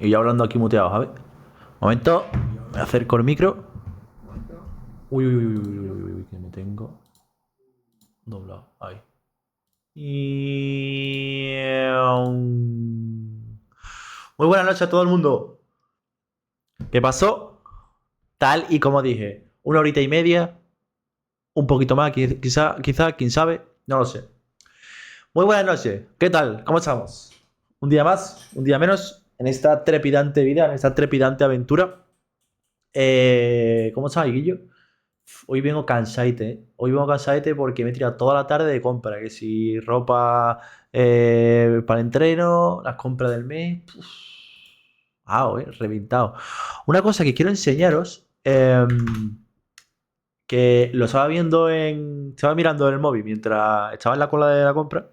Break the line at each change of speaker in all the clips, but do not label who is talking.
Y yo hablando aquí muteado, ¿sabes? Momento, me acerco el micro. Uy, uy, uy, uy, uy, uy, uy, que me tengo doblado. Ahí. Muy buenas noches a todo el mundo. ¿Qué pasó? Tal y como dije, 1 horita y media, un poquito más, quizá, quién sabe, no lo sé. Muy buenas noches, ¿qué tal? ¿Cómo estamos? Un día más, un día menos, en esta trepidante vida, en esta trepidante aventura. ¿Cómo estás, Guillo? Hoy vengo cansadete, ¿eh? Hoy vengo cansadete porque me he tirado toda la tarde de compra. Que si ropa para el entreno, las compras del mes. Reventado. Una cosa que quiero enseñaros, que lo estaba viendo estaba mirando en el móvil mientras estaba en la cola de la compra.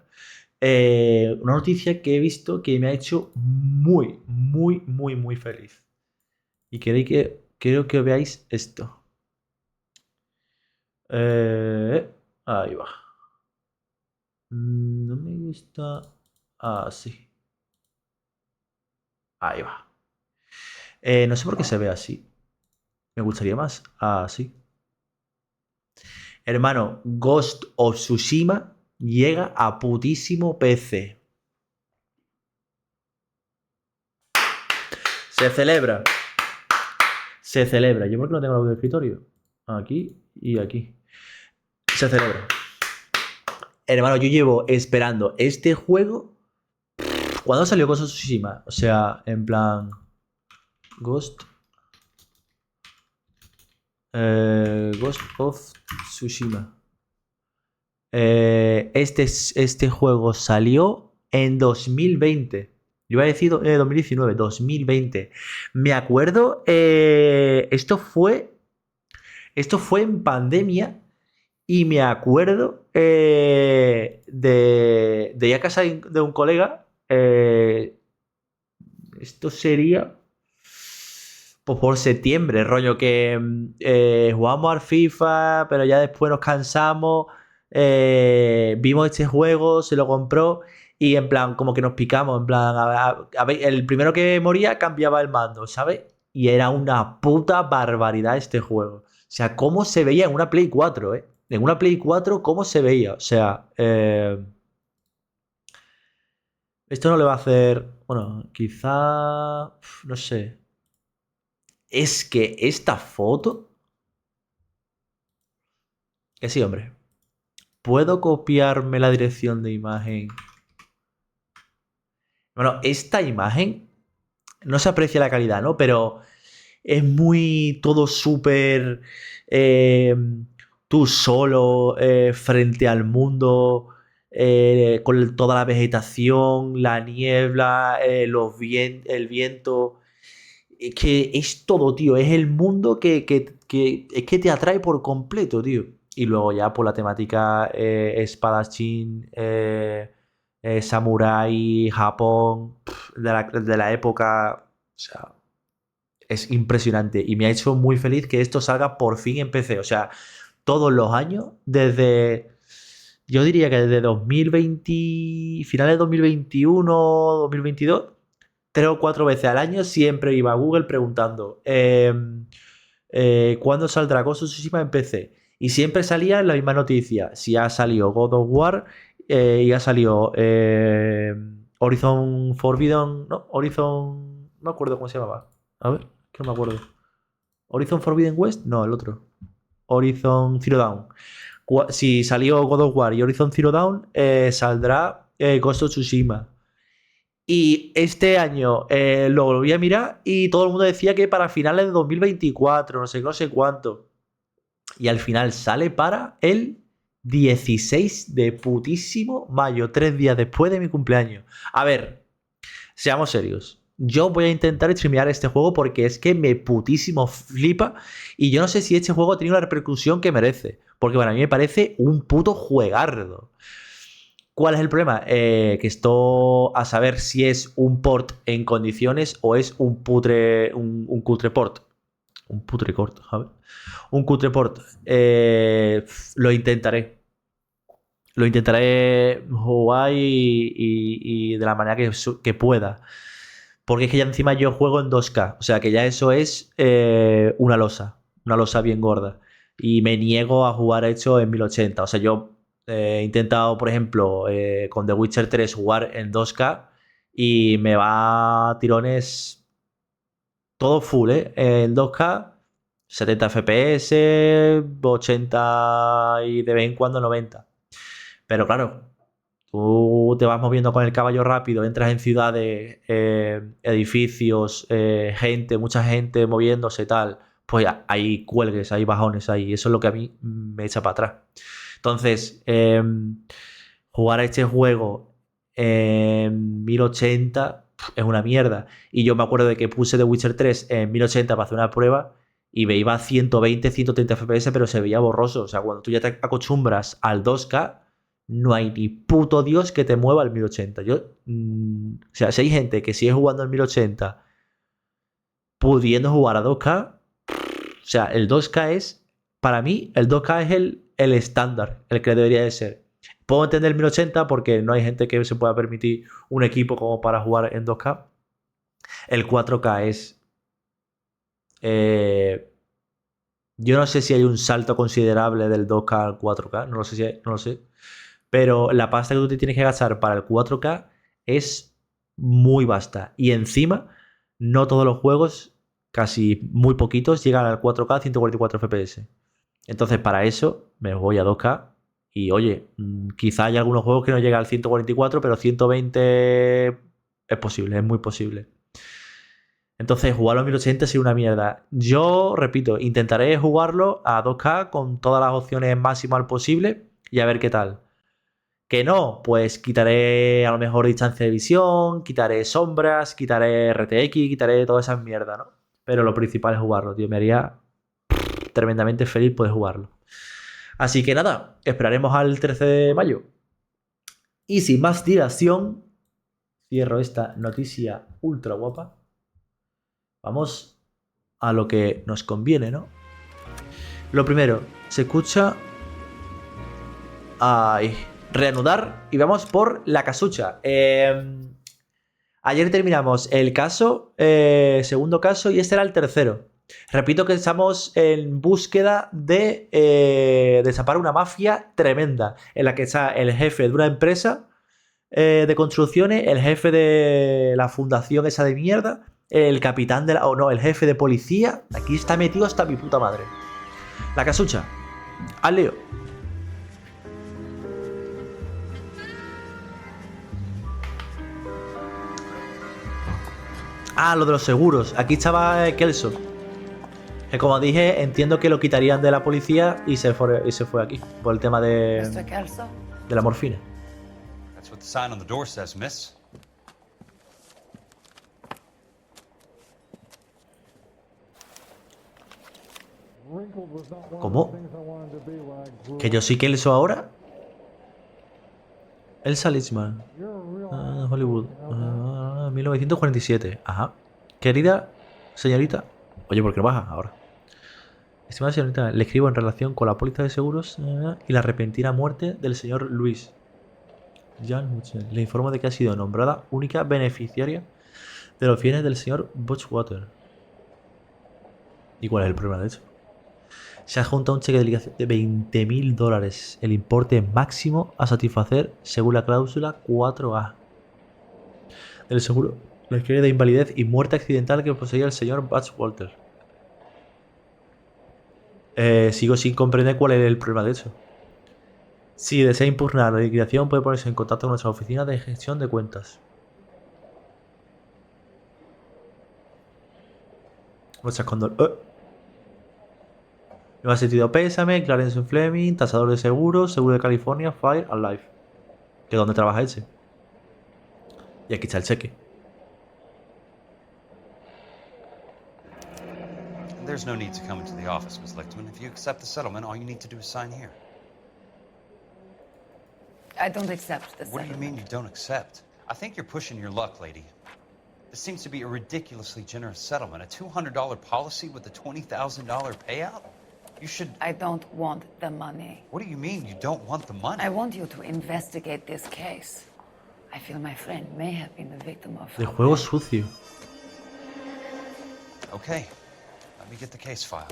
Una noticia que he visto que me ha hecho muy, muy, muy, muy feliz. Y quiero que veáis esto. Ahí va. No me gusta así. Ahí va. No sé por qué se ve así. Me gustaría más así. Hermano, Ghost of Tsushima llega a putísimo PC. Se celebra. Se celebra. ¿Yo por qué no tengo el de escritorio? Aquí y aquí. Se celebra. Hermano, yo llevo esperando este juego. ¿Cuándo salió Ghost of Tsushima? O sea, en plan. Ghost Ghost of Tsushima. Este juego salió en 2020. Yo iba a decir 2019, 2020. Me acuerdo, esto fue en pandemia y me acuerdo de ir a casa de un colega. Esto sería pues por septiembre, rollo que jugamos al FIFA, pero ya después nos cansamos, vimos este juego, se lo compró y en plan, como que nos picamos, en plan, a ver, el primero que moría cambiaba el mando, ¿sabes? Y era una puta barbaridad este juego. O sea, cómo se veía en una Play 4, ¿eh? En una Play 4, cómo se veía. O sea, esto no le va a hacer, bueno, quizá, no sé. Es que esta foto... Que sí, hombre. ¿Puedo copiarme la dirección de imagen? Bueno, esta imagen no se aprecia la calidad, ¿no? Pero es muy todo súper eh, tú solo frente al mundo, con toda la vegetación, la niebla, el viento. Es que es todo, tío. Es el mundo es que te atrae por completo, tío. Y luego ya por la temática espadachín, samurái, Japón, de la época. O sea, es impresionante. Y me ha hecho muy feliz que esto salga por fin en PC. O sea, todos los años, desde... Yo diría que desde 2020, finales de 2021, 2022, 3 o 4 veces al año siempre iba a Google preguntando ¿cuándo saldrá Ghost of Tsushima en PC? Y siempre salía la misma noticia. Si ha salido God of War y ha salido Horizon Forbidden... No, Horizon... No me acuerdo cómo se llamaba. A ver, que no me acuerdo. ¿Horizon Forbidden West? No, el otro. Horizon Zero Dawn. Si salió God of War y Horizon Zero Dawn, saldrá Ghost of Tsushima. Y este año lo volví a mirar y todo el mundo decía que para finales de 2024, no sé cuánto. Y al final sale para el 16 de putísimo mayo, 3 días después de mi cumpleaños. A ver, seamos serios. Yo voy a intentar streamear este juego porque es que me putísimo flipa. Y yo no sé si este juego ha tenido la repercusión que merece. Porque para mí me parece un puto juegardo. ¿Cuál es el problema? Que esto a saber si es un port en condiciones o es un cutre port. Un putre corto, ¿sabes? Un cutre port. Lo intentaré. Lo intentaré jugar y de la manera que pueda. Porque es que ya encima yo juego en 2K. O sea que ya eso es una losa bien gorda. Y me niego a jugar hecho en 1080. O sea, yo he intentado, por ejemplo, con The Witcher 3 jugar en 2K y me va a tirones todo full, ¿eh? En 2K, 70 FPS, 80 y de vez en cuando 90. Pero claro, tú te vas moviendo con el caballo rápido, entras en ciudades, edificios, gente, mucha gente moviéndose y tal. Pues hay cuelgues, hay bajones ahí. Eso es lo que a mí me echa para atrás. Entonces, jugar a este juego en 1080 es una mierda. Y yo me acuerdo de que puse The Witcher 3 en 1080 para hacer una prueba y me iba a 120, 130 FPS, pero se veía borroso. O sea, cuando tú ya te acostumbras al 2K, no hay ni puto Dios que te mueva al 1080. O sea, si hay gente que sigue jugando al 1080 pudiendo jugar a 2K, o sea, el 2K es, para mí, el 2K es el estándar, el que debería de ser. Puedo entender el 1080 porque no hay gente que se pueda permitir un equipo como para jugar en 2K. El 4K es... yo no sé si hay un salto considerable del 2K al 4K, no lo sé si hay, no lo sé. Pero la pasta que tú te tienes que gastar para el 4K es muy vasta. Y encima, no todos los juegos, casi muy poquitos, llegan al 4K a 144 FPS. Entonces, para eso, me voy a 2K. Y oye, quizá hay algunos juegos que no llegan al 144, pero 120 es posible, es muy posible. Entonces, jugarlo a 1080 sería una mierda. Yo, repito, intentaré jugarlo a 2K con todas las opciones máximas posible y a ver qué tal. Que no, pues quitaré a lo mejor distancia de visión, quitaré sombras, quitaré RTX, quitaré todas esas mierdas, ¿no? Pero lo principal es jugarlo, tío. Me haría tremendamente feliz poder jugarlo. Así que nada, esperaremos al 13 de mayo. Y sin más dilación, cierro esta noticia ultra guapa. Vamos a lo que nos conviene, ¿no? Lo primero, se escucha... Ay, reanudar y vamos por la casucha. Ayer terminamos el caso, segundo caso, y este era el tercero. Repito que estamos en búsqueda de desapar una mafia tremenda, en la que está el jefe de una empresa de construcciones, el jefe de la fundación esa de mierda, el capitán de la... o no, el jefe de policía. Aquí está metido hasta mi puta madre. La casucha. Al lío. Ah, lo de los seguros. Aquí estaba Kelso. Que como dije, entiendo que lo quitarían de la policía y se fue aquí. Por el tema de la morfina.
That's what the sign on the door says, miss.
¿Cómo? ¿Que yo soy Kelso ahora? El Salisman. Hollywood. 1947. Ajá. Querida señorita. Oye, ¿por qué no baja ahora? Estimada señorita, le escribo en relación con la póliza de seguros y la repentina muerte del señor Luis. Le informo de que ha sido nombrada única beneficiaria de los bienes del señor Botchwater. ¿Y cuál es el problema de eso? Se adjunta un cheque de liquidación de $20.000, el importe máximo a satisfacer según la cláusula 4A del seguro. La escritura de invalidez y muerte accidental que poseía el señor Botchwater. Sigo sin comprender cuál es el problema de eso. Si desea impugnar la liquidación, puede ponerse en contacto con nuestra oficina de gestión de cuentas. Nuestras condolencias. No ha sentido pésame, Clarence Fleming, tasador de seguros, seguro de California, Fire and Life. ¿Que dónde trabaja ese? Y aquí está el cheque.
There's no need to come into the office, Miss Lichtman. If you accept the settlement, all you need to do is sign here.
I don't accept the settlement.
What do you mean you don't accept? I think you're pushing your luck, lady. This seems to be a ridiculously generous settlement. A $200 policy with a $20,000 payout? You should...
I don't want the money.
What do you mean you don't want the money?
I want you to investigate this case. I feel my friend may have been the victim of
De
foul
juego
play.
sucio.
Okay, let me get the case file.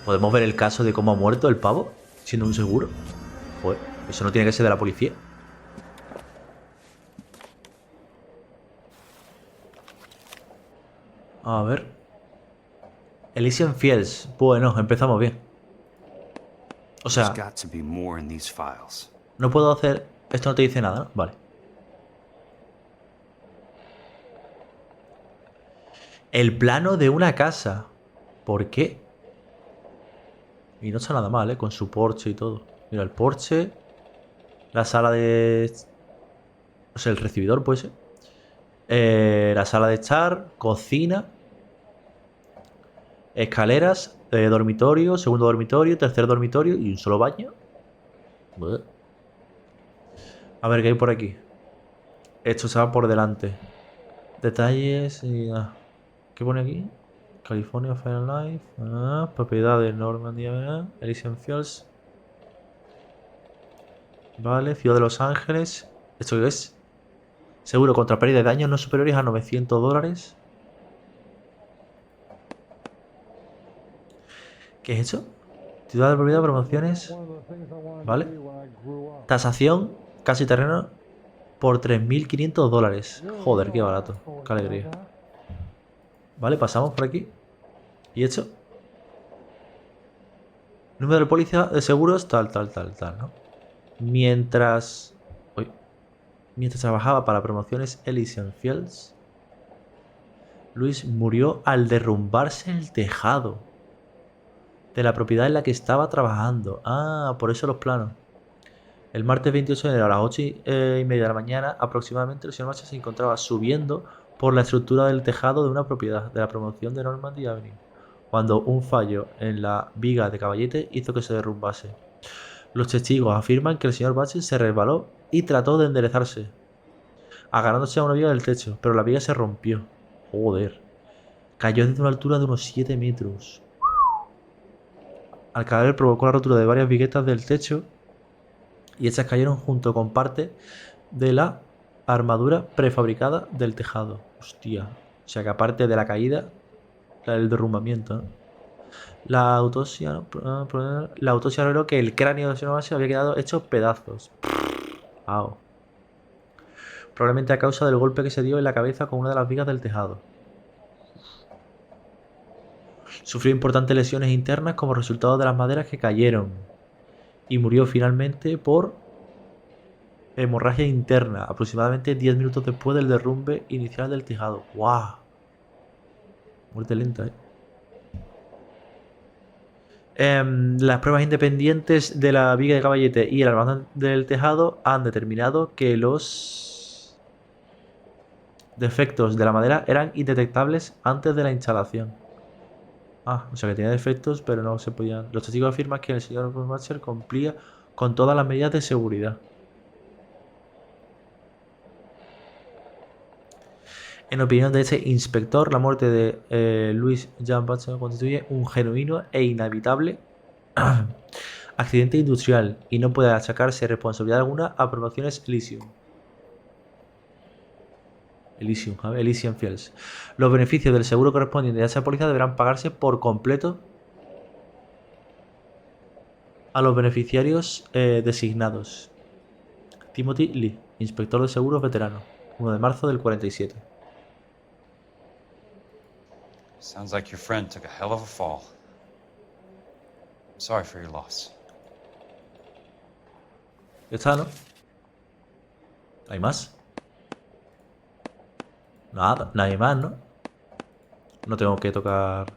¿Podemos ver el caso de cómo ha muerto el pavo? Siendo un seguro. Joder, eso no tiene que ser de la policía. A ver. Elysian Fields. Bueno, empezamos bien. O
There's
sea,
got to be more in these files.
no puedo hacer... Esto no te dice nada, ¿no? Vale. El plano de una casa. ¿Por qué? Y no está nada mal, ¿eh? Con su porche y todo. Mira, el porche. La sala de... O sea, el recibidor, puede ser. La sala de estar. Cocina. Escaleras. Dormitorio. Segundo dormitorio. Tercer dormitorio. Y un solo baño. Buah. A ver, ¿qué hay por aquí? Esto se va por delante. Detalles y... ¿Qué pone aquí? California Final Life. Propiedades Normandia. Elysian Fields. Vale, Ciudad de Los Ángeles. ¿Esto qué es? Seguro contra pérdida de daños no superiores a $900. ¿Qué es eso? Ciudad de propiedad, promociones. Vale. Tasación, casi terreno, por $3.500. Joder, qué barato. Qué alegría. Vale, pasamos por aquí. ¿Y esto? Número de póliza de seguros, tal, ¿no? Mientras trabajaba para promociones Elysian Fields, Luis murió al derrumbarse el tejado de la propiedad en la que estaba trabajando. Ah, por eso los planos. El martes 28 de enero a las 8:30 de la mañana aproximadamente, el señor Macha se encontraba subiendo por la estructura del tejado de una propiedad de la promoción de Normandy Avenue, cuando un fallo en la viga de caballete hizo que se derrumbase. Los testigos afirman que el señor Bache se resbaló y trató de enderezarse, agarrándose a una viga del techo, pero la viga se rompió. Joder. Cayó desde una altura de unos 7 metros. Al caer provocó la rotura de varias viguetas del techo y estas cayeron junto con parte de la armadura prefabricada del tejado. Hostia. O sea que aparte de la caída, el derrumbamiento, ¿no? La autopsia reveló que el cráneo del señor Bache había quedado hecho pedazos. Au. Probablemente a causa del golpe que se dio en la cabeza con una de las vigas del tejado. Sufrió importantes lesiones internas como resultado de las maderas que cayeron. Y murió finalmente por hemorragia interna, aproximadamente 10 minutos después del derrumbe inicial del tejado. ¡Guau! Muerte lenta, ¿eh? Las pruebas independientes de la viga de caballete y el almacén del tejado han determinado que los defectos de la madera eran indetectables antes de la instalación. Ah, o sea que tenía defectos, pero no se podían. Los testigos afirman que el señor Bushmacher cumplía con todas las medidas de seguridad. En opinión de este inspector, la muerte de Louis Jean Bachelot constituye un genuino e inevitable accidente industrial y no puede achacarse responsabilidad alguna a promociones Elysium. Elysian Fields. Los beneficios del seguro correspondiente a esa póliza deberán pagarse por completo a los beneficiarios designados. Timothy Lee, inspector de seguros veterano, 1 de marzo del 47.
Sounds like your friend took a hell of a fall. I'm sorry for your loss.
Ya está, ¿no? ¿Hay más? Nada, nadie más, ¿no? No tengo que tocar.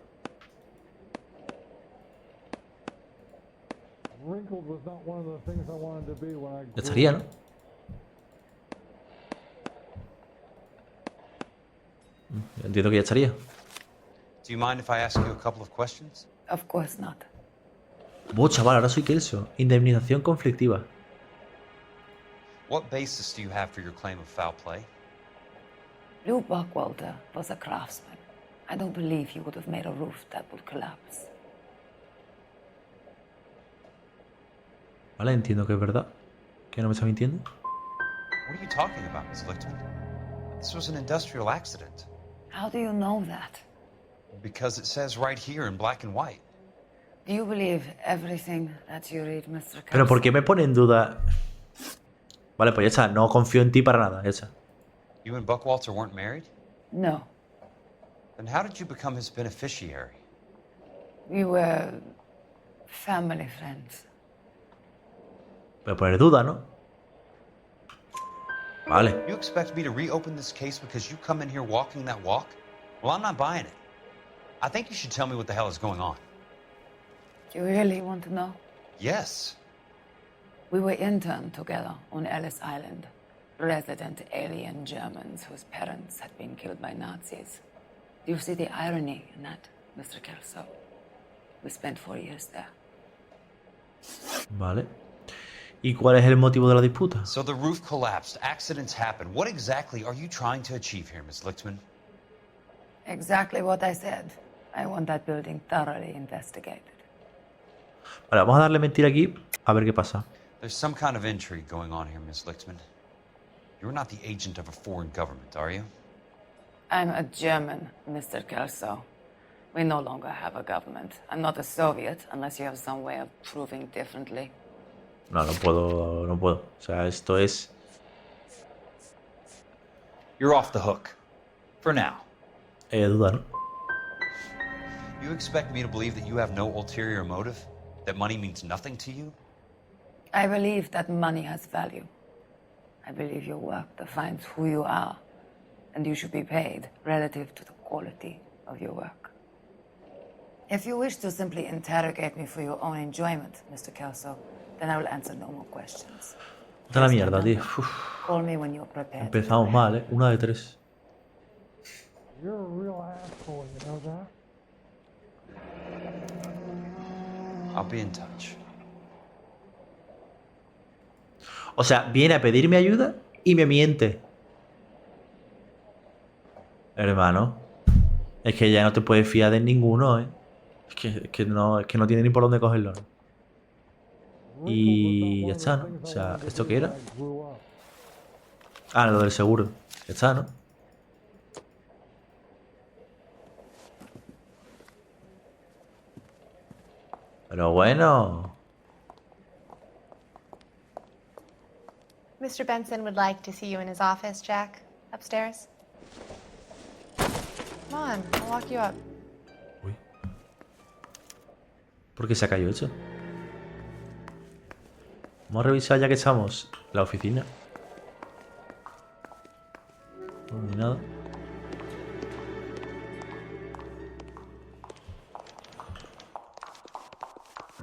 Ya estaría, ¿no? Entiendo que ya estaría.
Do you mind if I ask you a couple of questions?
Of course not.
Chaval, ahora soy Kelso. Indemnización conflictiva.
What basis do you have for your claim of foul play?
Lou Buckwalter was a craftsman. I don't believe he would have made a roof that would collapse.
Vale, entiendo que es verdad. ¿Que no me está mintiendo?
What are you talking about, Miss Lichtman? This was an industrial accident.
How do you know that?
Because it says right here in black and white.
Do you believe everything that you read, Mr.
Pero ¿por qué
Kelso?
me pone en duda? Vale, pues ya está. No confío en ti para nada. Ya está.
You and Buckwalter weren't married?
No.
Then how did you become his beneficiary?
We were family friends.
Voy a poner duda, ¿no? Vale.
You expect me to reopen this case because you come in here walking that walk? Well, I'm not buying it. I think you should tell me what the hell is going on.
You really want to know?
Yes.
We were interned together on Ellis Island. Resident alien Germans whose parents had been killed by Nazis. Do you see the irony in that, Mr. Kelso? We spent 4 years there.
Vale. ¿Y cuál es el motivo de la disputa?
So the roof collapsed. Accidents happen. What exactly are you trying to achieve here, Miss Lichtman?
Exactly what I said. I want that building thoroughly investigated.
Vale, vamos a darle mentira aquí. A ver qué pasa.
There's some kind of intrigue going on here, Miss Lichtman. You're not the agent of a foreign government, are you?
I'm a German, Mr. Kelso. We no longer have a government. I'm not a Soviet, unless you have some way of proving differently.
No, no puedo. No puedo. O sea, esto es...
You're off the hook. For now.
duda, ¿no?
You expect me to believe that you have no ulterior motive? That money means nothing to you?
I believe that money has value. I believe your work defines who you are, and you should be paid relative to the quality of your work. If you wish to simply interrogate me for your own enjoyment, Mr. Kelso, then I will answer no more questions.
Está la mierda, tío. Uf,
Call me when you're prepared.
empezamos mal, ¿eh? 1 de 3.
You're a real asshole, you know that?
I'll be in touch.
O sea, viene a pedirme ayuda y me miente. Hermano. Es que ya no te puedes fiar de ninguno, ¿eh? Es que no tiene ni por dónde cogerlo, ¿no? Y ya está, ¿no? O sea, ¿esto qué era? Ah, lo del seguro. Ya está, ¿no? Pero bueno.
Mr. Benson would like to see you in his office, Jack. Upstairs. Come on, I'll walk you up.
Uy. ¿Por qué se ha caído eso? Vamos a revisar ya que estamos la oficina. No, ni nada.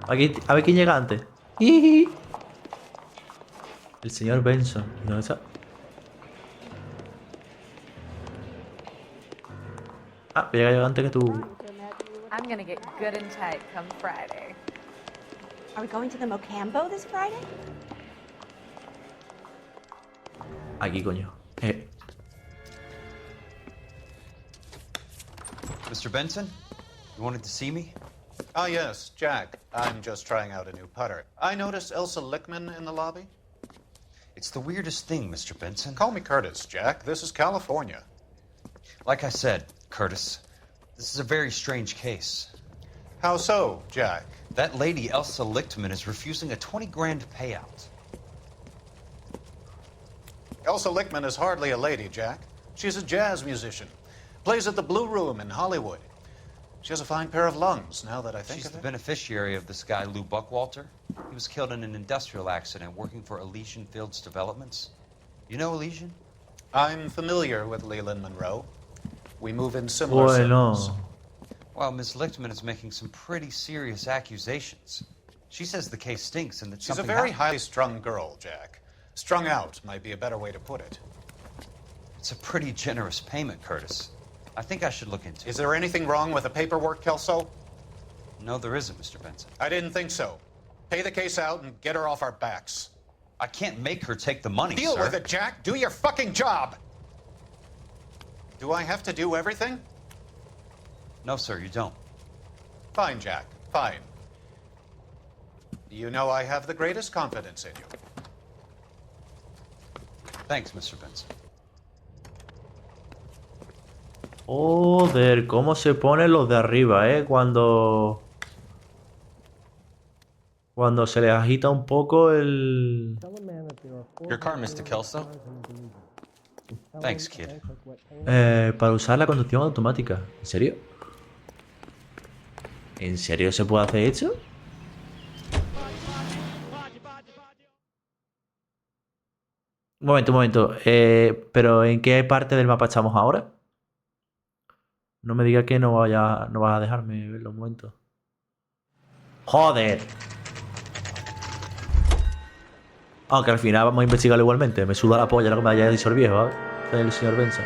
Aquí, a ver quién llega antes. El señor Benson. ¿Dónde está? Ah, llega antes que tú.
I'm gonna get good and tight come Friday.
Are we going to the Mocambo this Friday?
Aquí, coño.
Mr. Benson, you wanted to see me?
Ah, yes, Jack. I'm just trying out a new putter. I noticed Elsa Lichtman in the lobby.
It's the weirdest thing, Mr. Benson.
Call me Curtis, Jack. This is California.
Like I said, Curtis, this is a very strange case.
How so, Jack?
That lady, Elsa Lichtman, is refusing a 20 grand payout.
Elsa Lichtman is hardly a lady, Jack. She's a jazz musician. Plays at the Blue Room in Hollywood. She has a fine pair of lungs, now that I think
She's
of
the
it.
beneficiary of this guy, Lou Buckwalter. He was killed in an industrial accident working for Elysian Fields Developments. You know Elysian?
I'm familiar with Leland Monroe. We move in similar
Bueno.
circles.
Well, Miss Lichtman is making some pretty serious accusations. She says the case stinks and that
She's a
something
very
happened.
highly strung girl, Jack. Strung out might be a better way to put it.
It's a pretty generous payment, Curtis. I think I should look into
Is
it.
there anything wrong with the paperwork, Kelso?
No, there isn't, Mr. Benson.
I didn't think so. Pay the case out and get her off our backs.
I can't make her take the money,
Deal
sir.
with it, Jack. Do your fucking job. Do I have to do everything?
No, sir, you don't.
Fine, Jack. Fine. You know I have the greatest confidence in you.
Thanks, Mr. Benson.
Joder, cómo se ponen los de arriba, Cuando se les agita un poco el...
Your car, Mr. Kelso?
Thanks, kid.
Para usar la conducción automática. ¿En serio? ¿En serio se puede hacer esto? Un momento. ¿Pero en qué parte del mapa estamos ahora? No me diga que no vas a dejarme verlo un momento. ¡Joder! Aunque al final vamos a investigarlo igualmente. Me suda la polla lo que me haya dicho el viejo, ¿vale? El señor Benson.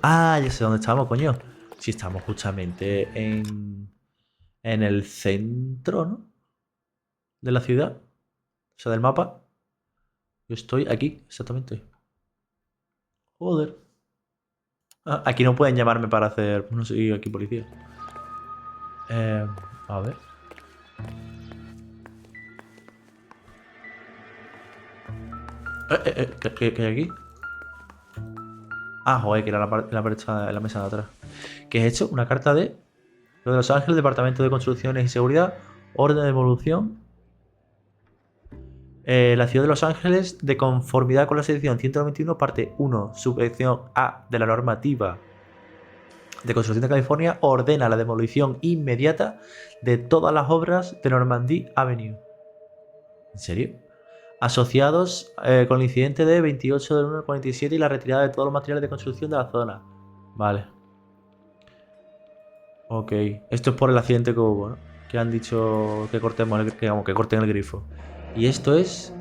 Ah, ya sé dónde estamos, coño. Si estamos justamente en el centro, ¿no? De la ciudad. O sea, del mapa. Yo estoy aquí, exactamente. Joder. Ah, aquí no pueden llamarme para hacer... No sé, aquí policía. A ver. ¿Qué hay aquí? Ah, joder, que era la mesa de atrás. ¿Qué es esto? Una carta de... Lo de Los Ángeles, Departamento de Construcciones y Seguridad, Orden de Evolución. La ciudad de Los Ángeles, de conformidad con la sección 191, parte 1, subsección A de la normativa de construcción de California, ordena la demolición inmediata de todas las obras de Normandy Avenue. ¿En serio? Asociados con el incidente de 28 del 1 del 47 y la retirada de todos los materiales de construcción de la zona. Vale. Ok. Esto es por el accidente que hubo, ¿no? Que han dicho que cortemos que corten el grifo. Y esto es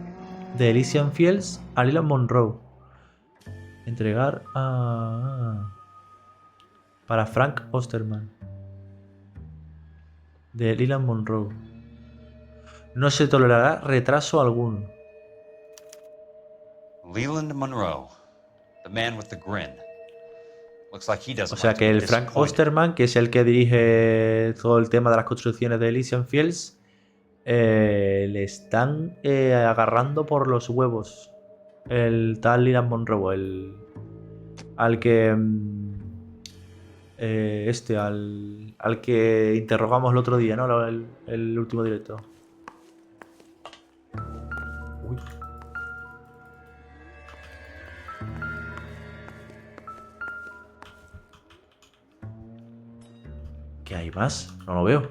de Elysian Fields a Leland Monroe. Entregar a... Para Frank Osterman. De Leland Monroe. No se tolerará retraso alguno.
Leland Monroe, the man with the grin. Looks like he doesn't
O sea
like
que
to be
el Frank
disappointed.
Osterman, que es el que dirige todo el tema de las construcciones de Elysian Fields, le están agarrando por los huevos. El tal Leland Monroe, al que... al que interrogamos el otro día, ¿no? El último directo. Uy. ¿Qué hay más? No lo veo.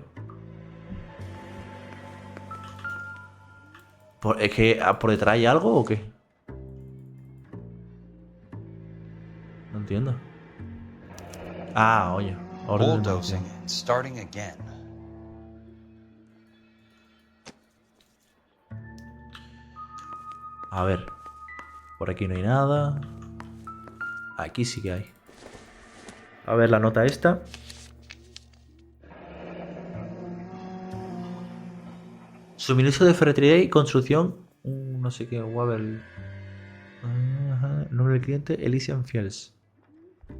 ¿Es que por detrás hay algo o qué? No entiendo. Ah, oye.
Bulldozing and starting again.
A ver. Por aquí no hay nada. Aquí sí que hay. A ver la nota esta. Suministro de ferretería y construcción. No sé qué. Wabel. Nombre del cliente. Elysian Fields.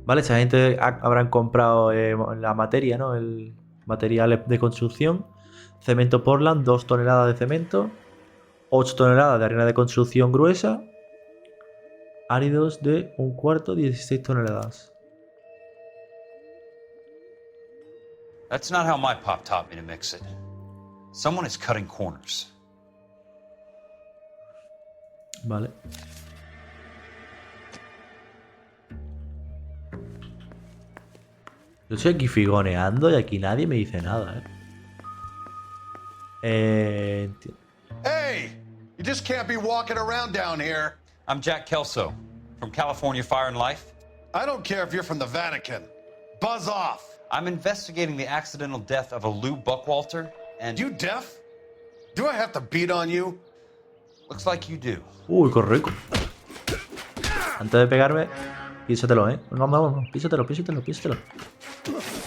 Vale, esa gente habrán comprado la materia, ¿no? El material de construcción. Cemento Portland, 2 toneladas de cemento. 8 toneladas de arena de construcción gruesa. Áridos de 1/4, 16 toneladas.
That's not how my pop taught me to mix it. Someone is cutting corners.
Vale. Yo estoy aquí figoneando y aquí nadie me dice nada,
Hey! You just can't be walking around down here.
I'm Jack Kelso, from California Fire and Life.
I don't care if you're from the Vatican. Buzz off.
I'm investigating the accidental death of a Lou Buckwalter, and...
You deaf? Do I have to beat on you?
Looks like you do.
Uy, qué rico. Antes de pegarme, písatelo, Vamos, písatelo.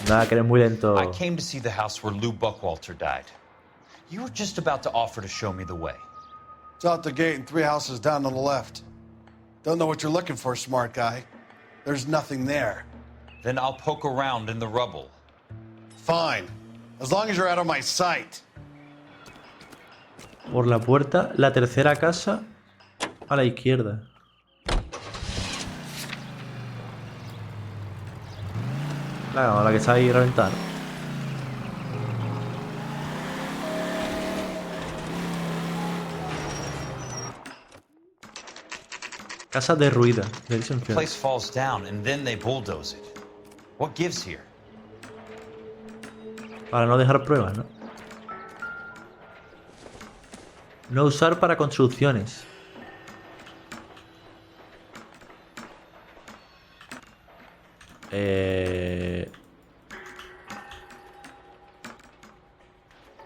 Nada, que eres muy lento.
I came to see the house where Lou Buckwalter died. You were just about to offer to show me the way.
It's out the gate and 3 houses down on the left. Don't know what you're looking for, smart guy. There's nothing there.
Then I'll poke around in the rubble.
Fine. As long as you're out of my sight.
Por la puerta, la tercera casa a la izquierda. La que está ahí reventada. Casa derruida.
The place falls down and then they bulldoze it. What gives here?
Para no dejar pruebas, ¿no? No usar para construcciones.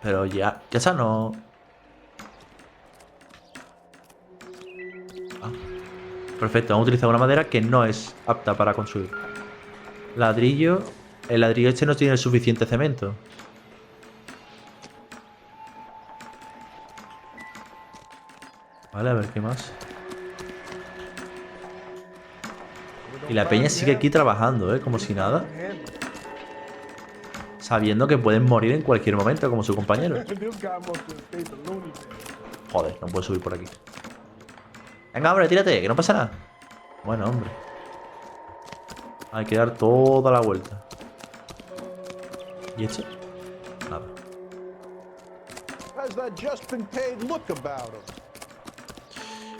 Pero ya esa no. Ah. Perfecto, vamos a utilizar una madera que no es apta para construir. Ladrillo. El ladrillo este no tiene el suficiente cemento. Vale, a ver qué más. Y la peña sigue aquí trabajando, como si nada. Sabiendo que pueden morir en cualquier momento, como su compañero. Joder, no puedo subir por aquí. Venga, hombre, tírate, que no pasa nada. Bueno, hombre. Hay que dar toda la vuelta. ¿Y esto? Nada.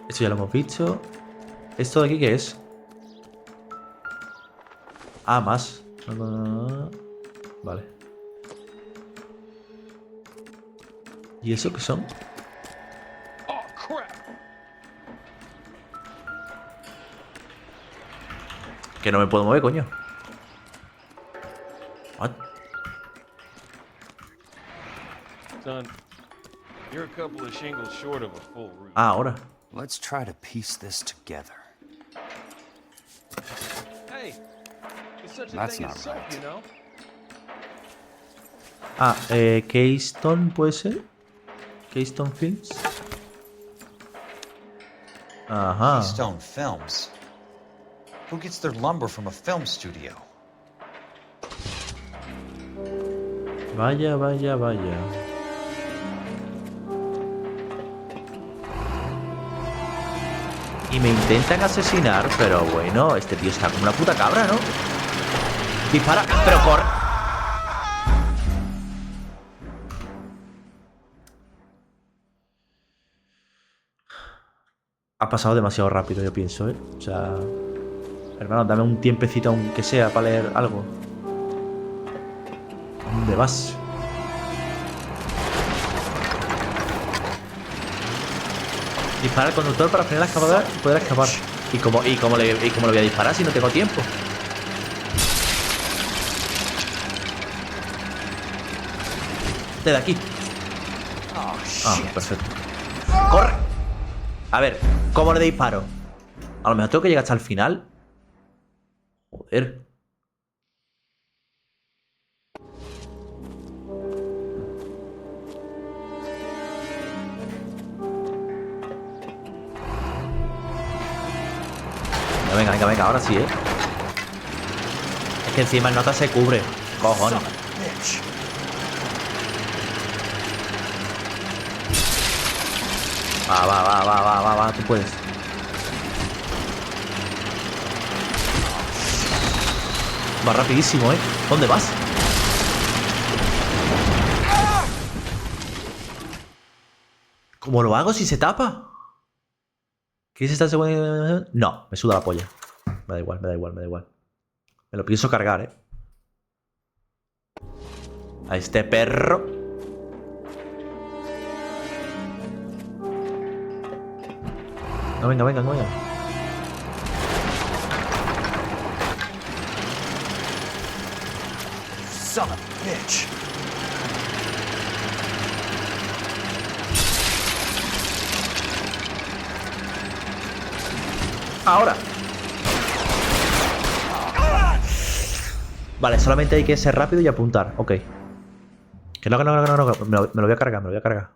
Esto ya lo hemos visto. ¿Esto de aquí qué es? Ah, más. Vale. ¿Y eso qué son? Que no me puedo mover, coño. What? Ah, ahora.
Let's try to piece this together. That's not right.
Ah, Kingston puede ser. Kingston Films. Ajá.
Keystone Films. Who gets their lumber from a film studio?
Vaya, vaya, vaya. Y me intentan asesinar, pero bueno, este tío está como una puta cabra, ¿no? Dispara, pero corre. Ha pasado demasiado rápido, yo pienso, ¿eh? O sea... Hermano, dame un tiempecito aunque sea para leer algo. ¿Dónde vas? Dispara al conductor para frenar la escapada y poder escapar. ¿Y cómo le voy a disparar si no tengo tiempo? De aquí. Ah, perfecto. ¡Corre! A ver, ¿cómo le disparo? A lo mejor tengo que llegar hasta el final. Joder. Venga, venga, venga, ahora sí, ¿eh? Es que encima el nota se cubre. Cojones. Va, tú puedes. Va rapidísimo, ¿eh? ¿Dónde vas? ¿Cómo lo hago si se tapa? ¿Qué es esta segunda? No, me suda la polla. Me da igual, me da igual, me da igual. Me lo pienso cargar, ¿eh? A este perro. No, venga, venga, venga.
Son of a bitch.
Ahora. Vale, solamente hay que ser rápido y apuntar. Ok. Que no. Me lo voy a cargar, me lo voy a cargar.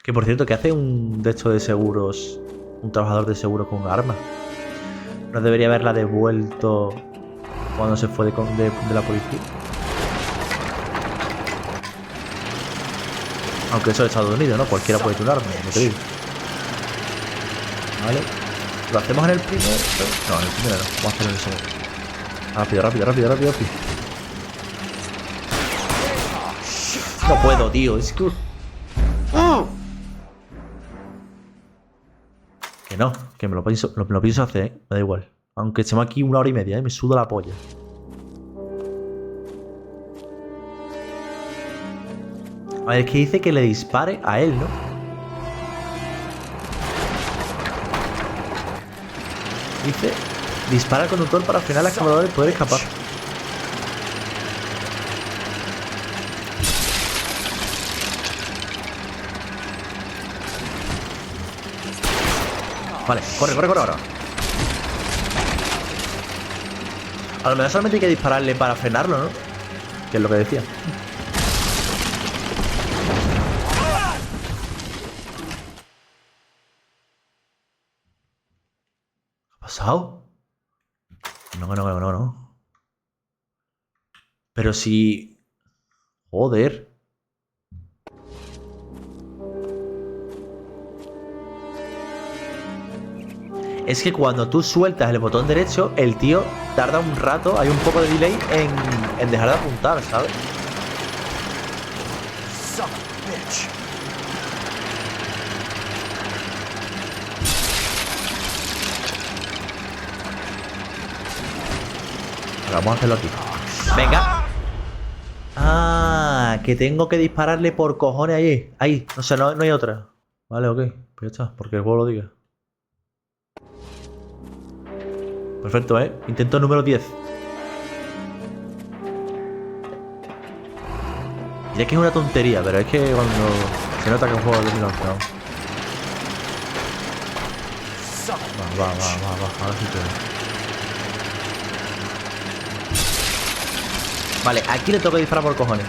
Que por cierto, que hace un de estos de seguros, un trabajador de seguros con arma. No debería haberla devuelto cuando se fue de la policía. Aunque eso es Estados Unidos, ¿no? Cualquiera puede tunarme, no te digo. Vale. ¿Lo hacemos en el primero? No, en el primero no. Vamos a hacerlo en el segundo. Rápido. No puedo, tío. Es que... Que no, que me lo pienso hacer, ¿eh? Me da igual. Aunque estemos aquí 1 hora y media, ¿eh? Me suda la polla. A ver, es que dice que le dispare a él, ¿no? Dice, dispara al conductor para frenar al excavador y poder escapar. Vale, corre ahora. A lo mejor solamente hay que dispararle para frenarlo, ¿no? Que es lo que decía. ¿Qué ha pasado? No. Pero si... Joder. Es que cuando tú sueltas el botón derecho, el tío tarda un rato, hay un poco de delay en dejar de apuntar, ¿sabes? Ahora vamos a hacerlo aquí. ¡Venga! Ah, que tengo que dispararle por cojones ahí. Ahí, no sé, no hay otra. Vale, ok. Pues ya está, porque el juego lo diga. Perfecto, ¿eh? Intento número 10. Ya que es una tontería, pero es que cuando se nota que un juego es lanzado. Va. Ahora sí puedo. Vale, aquí le tengo que disparar por cojones.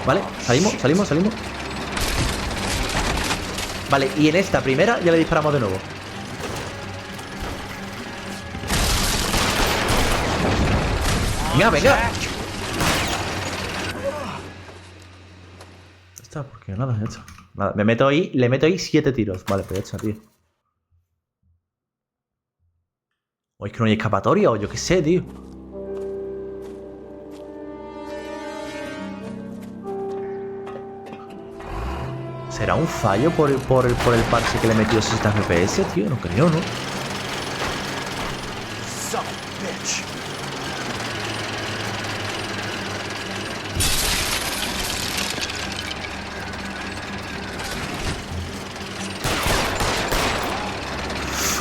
Vale, salimos. Vale, y en esta primera ya le disparamos de nuevo. Venga. Ya está, porque nada, ya está. Nada, le meto ahí 7 tiros. Vale, pues ya está, tío. O es que no hay escapatoria, o yo qué sé, tío. ¿Será un fallo por el parche que le metió 60 FPS, tío? No creo, ¿no?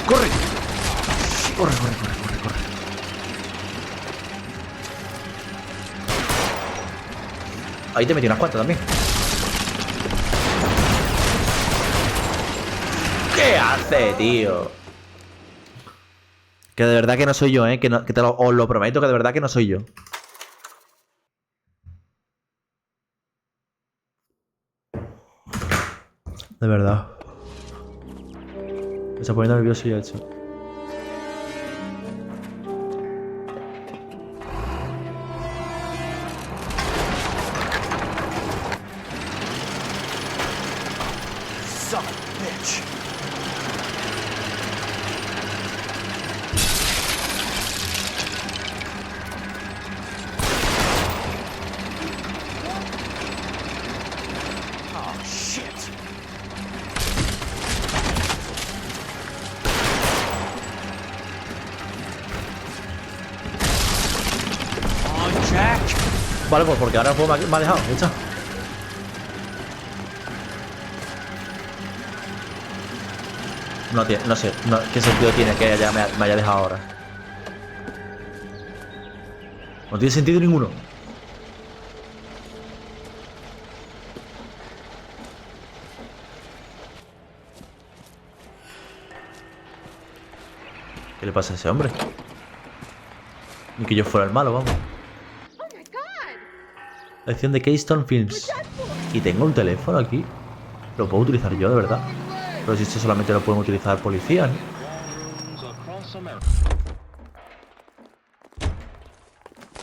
¡Corre! Corre. Ahí te metí unas cuantas también. ¿Qué hace, tío? Que de verdad que no soy yo, ¿eh? Os lo prometo que de verdad que no soy yo. De verdad. Me está poniendo nervioso ya, hecho. Vale, pues porque ahora el juego me ha dejado, ya está. No sé, qué sentido tiene que me haya dejado ahora. No tiene sentido ninguno. ¿Qué le pasa a ese hombre? Ni que yo fuera el malo, vamos. La edición de Kingston Films. Y tengo un teléfono aquí. Lo puedo utilizar yo, de verdad. Pero si esto solamente lo pueden utilizar policías, ¿no?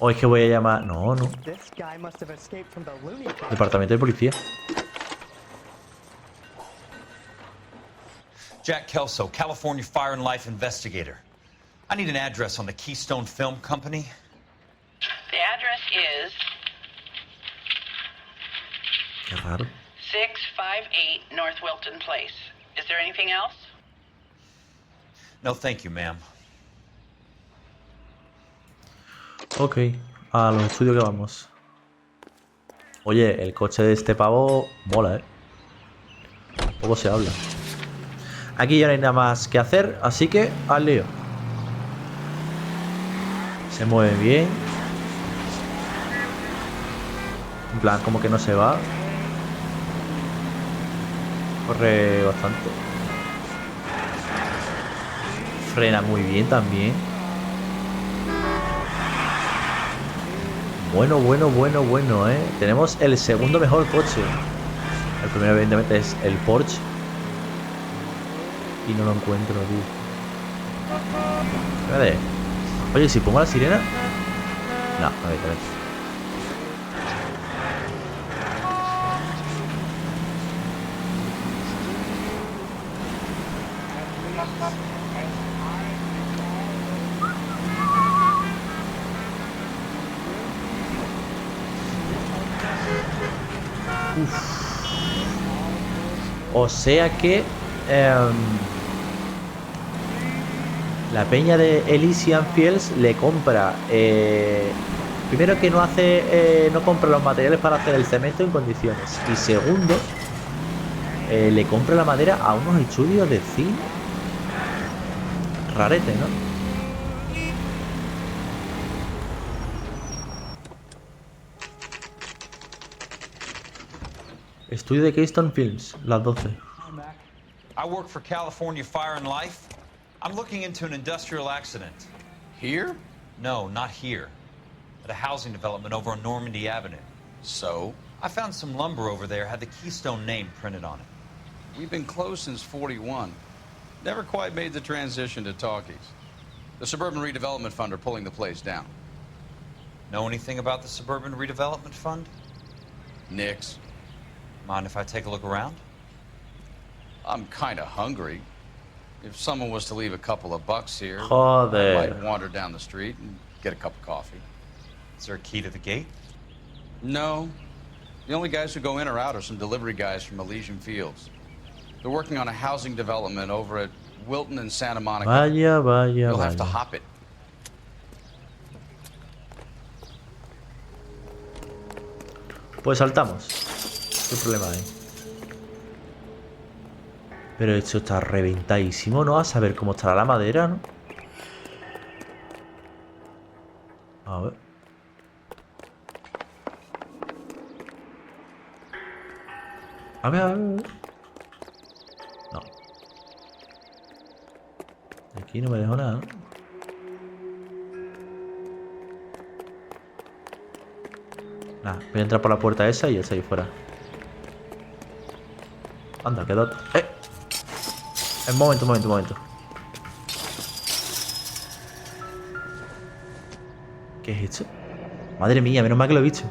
O es que voy a llamar... No, no. Departamento de policía.
Jack Kelso, California Fire and Life Investigator. I need an address on the Keystone Film Company.
The address is
Qué raro.
658 North Wilton Place. Is there anything else?
No, thank you, ma'am.
Ok, a los estudios que vamos. Oye, el coche de este pavo mola, Poco se habla. Aquí ya no hay nada más que hacer, así que al lío. Se mueve bien. En plan, como que no se va. Corre bastante. Frena muy bien también. Bueno, Tenemos el segundo mejor coche. El primero, evidentemente, es el Porsche. Y no lo encuentro, tío. Espérate. Oye, si pongo la sirena. No, a ver. O sea que la peña de Elysian Fields le compra primero que no compra los materiales para hacer el cemento en condiciones, y segundo le compra la madera a unos estudios de cine. Rarete, ¿no? Estudio de Kingston Films, las 12.
I work for California Fire and Life. I'm looking into an industrial accident.
Here?
No, not here. At a housing development over on Normandy Avenue.
So?
I found some lumber over there, had the Keystone name printed on it.
We've been closed since '41. Never quite made the transition to talkies. The Suburban Redevelopment Fund are pulling the place down.
Know anything about the Suburban Redevelopment Fund?
Nix.
Mind if I take a look around?
I'm kind of hungry. If someone was to leave a couple of bucks here,
Joder.
I might wander down the street and get a cup of coffee.
Is there a key to the gate?
No. The only guys who go in or out are some delivery guys from Elysian Fields. They're working on a housing development over at Wilton and Santa Monica.
Vaya.
You'll have to hop it.
Pues saltamos. ¿Qué problema hay? Pero esto está reventadísimo, ¿no? A saber cómo estará la madera, ¿no? A ver. A ver. No. Aquí no me dejó nada, ¿no? Nada, voy a entrar por la puerta esa y esa ahí fuera. Anda, quédate. Un momento. ¿Qué es esto? Madre mía, menos mal que lo he visto.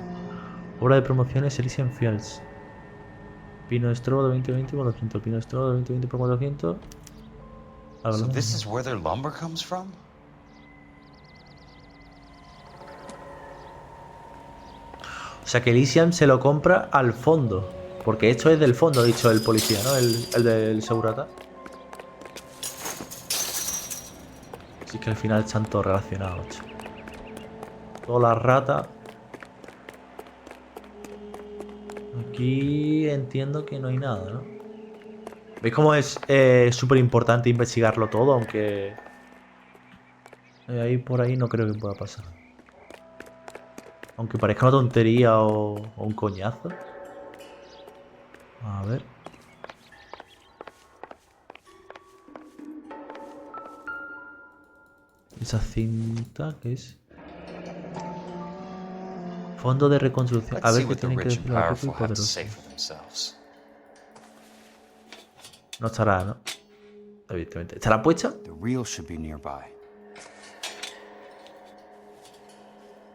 Obra de promociones Elysian Fields. Pino de Strobo de 2020 por 200. Pino de Strobo de 2020 por 400.
So this is where their lumber comes from?
O sea que Elysian se lo compra al fondo. Porque esto es del fondo, ha dicho el policía, ¿no? El del segurata. Así que al final están todos relacionados, tío. Todas las ratas. Aquí entiendo que no hay nada, ¿no? ¿Veis cómo es súper importante investigarlo todo? Aunque ahí por ahí no creo que pueda pasar. Aunque parezca una tontería o un coñazo. A ver. Esa cinta, ¿qué es? Fondo de reconstrucción. A ver qué tienen que decir los ricos y poderosos. No estará, ¿no? Evidentemente. ¿Estará puesta?
The reel should be nearby.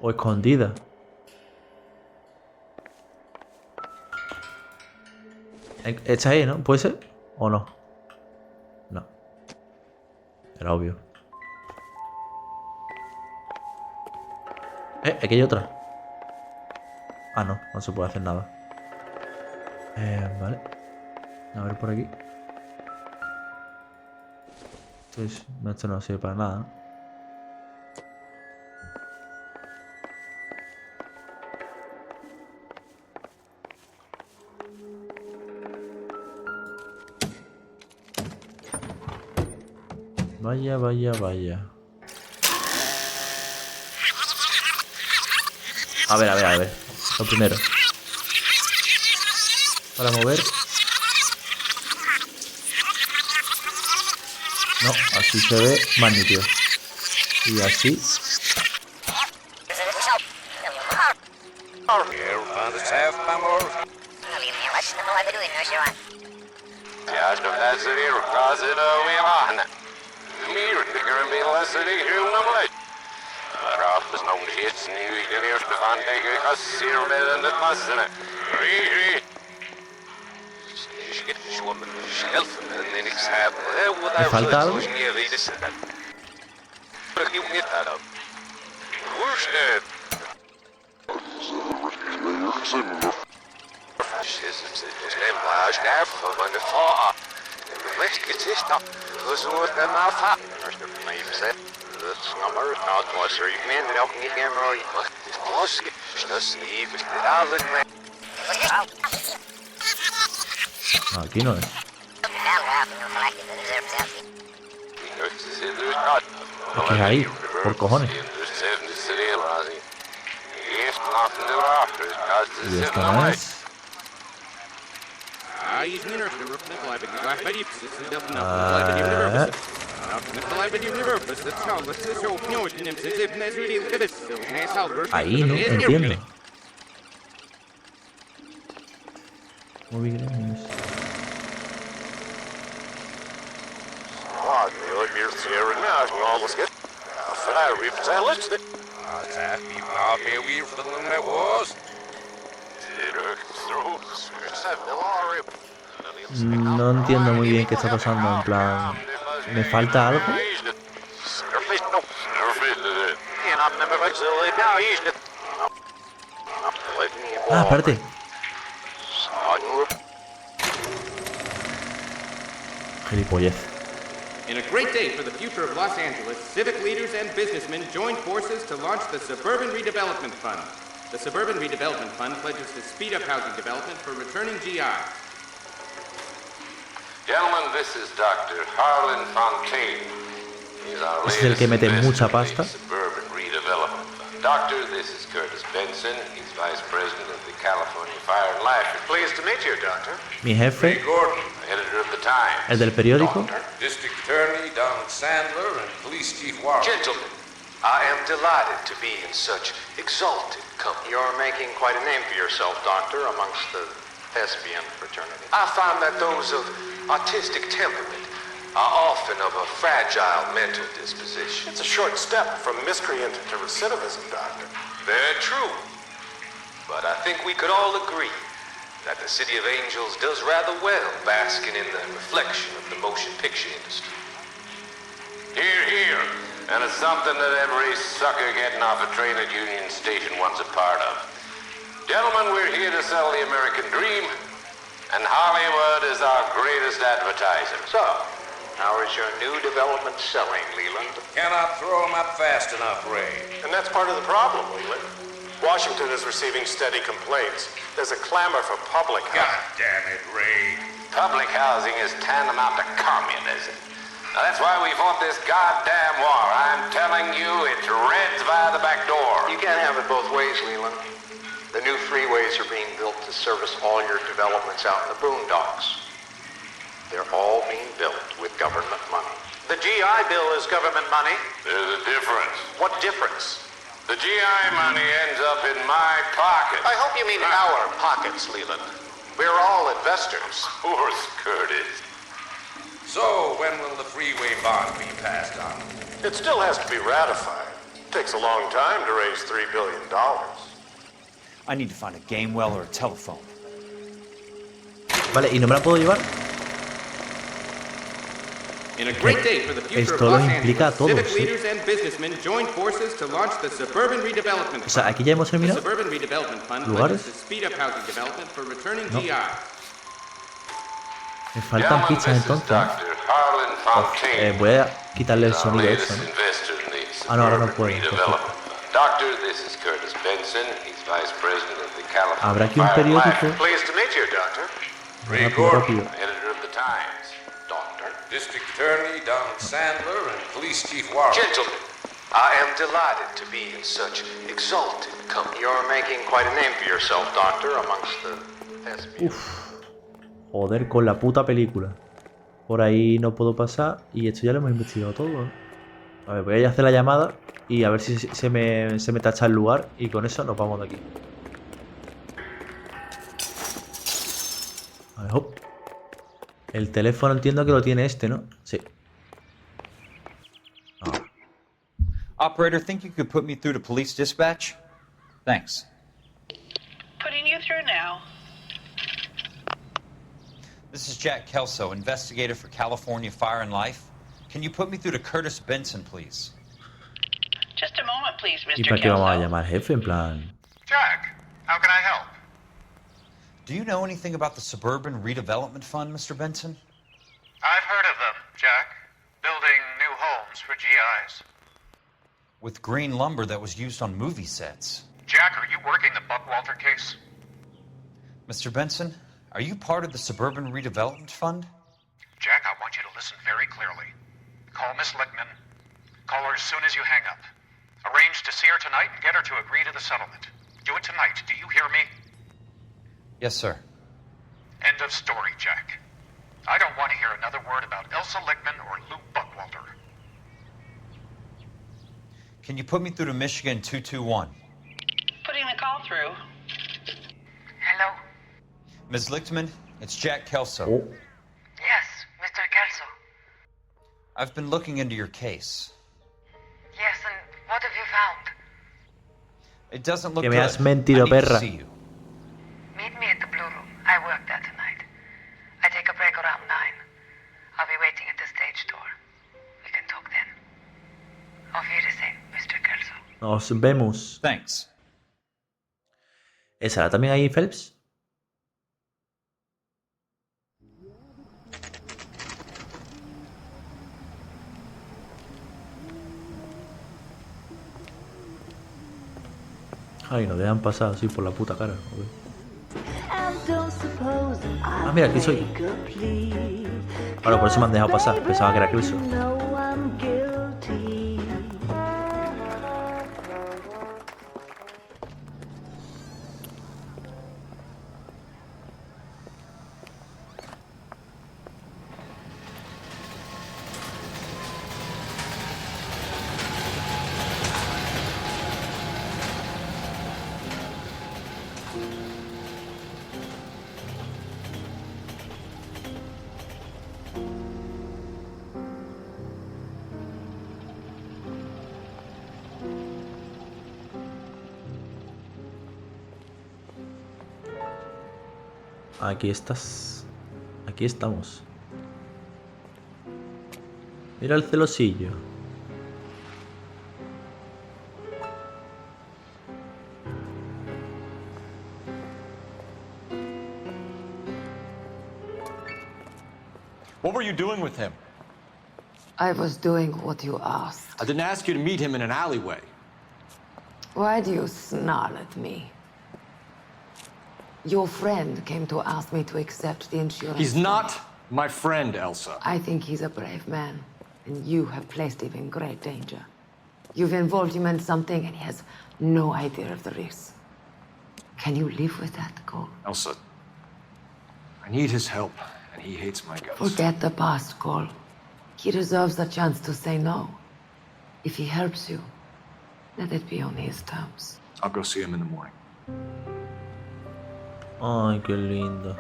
O escondida. Está ahí, ¿no? ¿Puede ser? ¿O no? No. Era obvio. Aquí hay otra. Ah, no. No se puede hacer nada. Vale. A ver por aquí. Entonces, esto no sirve para nada, ¿no? Vaya, vaya, vaya. A ver. Lo primero. Para mover. No, así se ve más nítido. Y así. ¿Me falta algo? No, aquí no es. Es que es ahí, por cojones. Y esto no es. Ahí no entiendo. Muy bien. No entiendo muy bien qué está pasando, en plan... ¿Me falta algo? Ah, aparte. Gilipollez.
In a great day for the future of Los Angeles, civic leaders and businessmen joined forces to launch the Suburban Redevelopment Fund. The Suburban Redevelopment Fund pledges to speed up housing development for returning GI.
Gentlemen, this is Dr. Harlan Fontaine. He's our
Es el que mete mucha pasta.
Suburban Redevelopment Fund. Doctor, this is Curtis Benson. He's Vice President of the California Fire and Life. Pleased to meet you, Doctor.
Mi jefe,
Gordon, editor of the Times.
el del periódico.
District Attorney Donald Sandler and Police Chief Warren.
Gentlemen, I am delighted to be in such exalted company. You're making quite a name for yourself, Doctor, amongst the thespian fraternity. I find that those of artistic temperament are often of a fragile mental disposition.
It's a short step from miscreant to recidivism, Doctor.
Very true. But I think we could all agree that the City of Angels does rather well basking in the reflection of the motion picture industry.
Hear, hear. And it's something that every sucker getting off a train at Union Station wants a part of. Gentlemen, we're here to sell the American dream, and Hollywood is our greatest advertiser.
So, how is your new development selling, Leland?
Cannot throw them up fast enough, Ray.
And that's part of the problem, Leland. Washington is receiving steady complaints. There's a clamor for public housing.
God damn it, Ray. Public housing is tantamount to communism. Now, that's why we fought this goddamn war. I'm telling you, it's Reds via the back door.
You can't have it both ways, Leland. The new freeways are being built to service all your developments out in the boondocks. They're all being built with government money.
The GI Bill is government money.
There's a difference.
What difference?
The GI money ends up in my pocket.
I hope you mean our pockets, Leland. We're all investors.
Of course, Curtis. So, when will the freeway bond be passed on?
It still has to be ratified. Takes a long time to raise $3 billion.
I need to find a game well or a telephone.
Vale, ¿y no me la puedo llevar?
In a great day for the future of
Esto
Los
lo implica a
Angeles,
todos,
civic leaders and businessmen joined forces to launch the Suburban Redevelopment Fund.
O sea, aquí ya hemos
The
terminado.
Suburban Redevelopment Fund
¿Lugares?
pledges to speed up housing development for returning
No.
GI.
Me faltan pizzas entonces. Voy a quitarle el sonido a eso, ¿no? Ah, no, ahora no puedo. Perfecto.
Doctor, this is Curtis Benson. He's vice president of the California.
Habrá aquí un periódico.
Pleased to meet you, Doctor.
Rápido, rápido.
Editor of the Times. Doctor. District Attorney Don Sandler and Police Chief Warren.
Gentlemen, I am delighted to be in such exalted company. You're making quite a name for yourself, Doctor, amongst the thespians.
Joder, con la puta película. Por ahí no puedo pasar. Y esto ya lo hemos investigado todo, ¿no? A ver, voy a hacer la llamada y a ver si se me tacha el lugar. Y con eso nos vamos de aquí. A ver, hop. El teléfono entiendo que lo tiene este, ¿no? Sí.
Operator, think you could put me through to police dispatch? Thanks.
Putting you through now.
This is Jack Kelso, investigator for California Fire and Life. Can you put me through to Curtis Benson, please?
Just a moment, please,
¿Y
Mr.
para qué vamos a
Kelso.
llamar al jefe? En plan...
Jack, how can I help?
Do you know anything about the Suburban Redevelopment Fund, Mr. Benson?
I've heard of them, Jack. Building new homes for GIs.
With green lumber that was used on movie sets.
Jack, are you working the Buckwalter case?
Mr. Benson, are you part of the Suburban Redevelopment Fund?
Jack, I want you to listen very clearly. Call Miss Lickman. Call her as soon as you hang up. Arrange to see her tonight and get her to agree to the settlement. Do it tonight. Do you hear me?
Yes, sir.
End of story, Jack. I don't want to hear another word about Elsa Lickman or Lou Buckwalter.
Can you put me through to Michigan 221?
Putting the call through.
Hello?
Ms. Lichtman, it's Jack Kelso.
Yes, Mr. Kelso.
I've been looking into your case.
Yes, and what have you found?
It doesn't look
Que me
good.
has mentido,
I need to
perra.
see you.
Meet me at the Blue Room. I work there tonight. I take a break around 9. I'll be waiting at the stage door. We can talk then. Auf Wiedersehen, Mr. Kelso.
Nos vemos.
Thanks.
¿Esa también ahí, Phelps? Ay, nos dejan pasar así por la puta cara. Ah, mira, aquí soy. Ahora, por eso me han dejado pasar. Pensaba que era Cristo. Aquí estás. Aquí estamos. Mira el celosillo.
What were you doing with him?
I was doing what you asked.
I didn't ask you to meet him in an alleyway.
Why do you snarl at me? Your friend came to ask me to accept the insurance.
He's not my friend, Elsa.
I think he's a brave man, and you have placed him in great danger. You've involved him in something, and he has no idea of the risk. Can you live with that, Cole?
Elsa, I need his help, and he hates my guts.
Forget the past, Cole. He deserves the chance to say no. If he helps you, let it be on his terms.
I'll go see him in the morning.
Ay, qué lindo.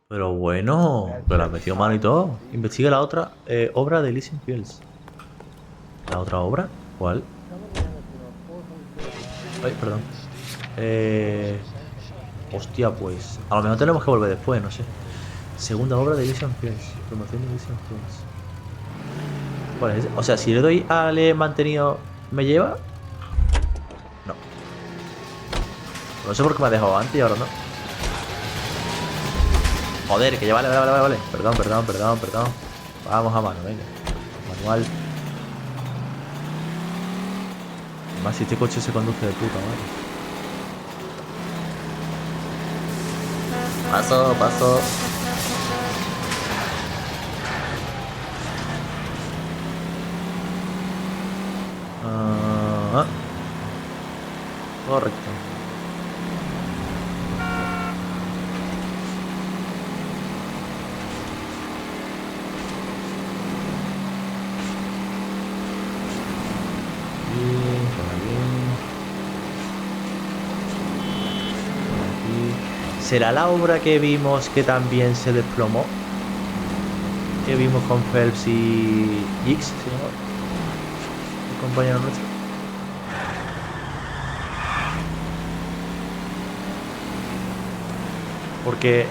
Pero bueno, que la has metido mano y todo. Investiga la otra obra de Elysian Fields. ¿La otra obra? ¿Cuál? Ay, perdón. Hostia, pues. A lo mejor tenemos que volver después, no sé. Segunda obra de Elysian Fields. Promoción de Elysian Fields. ¿Cuál es ese? O sea, si le doy a le mantenido, ¿me lleva? No. No sé por qué me ha dejado antes y ahora no. Joder, que ya vale. Perdón. Vamos a mano, venga. Manual. Además, si este coche se conduce de puta madre. Paso. Correcto. ¿Será la obra que vimos que también se desplomó? Que vimos con Phelps y X, ¿se llama? El compañero nuestro. Porque,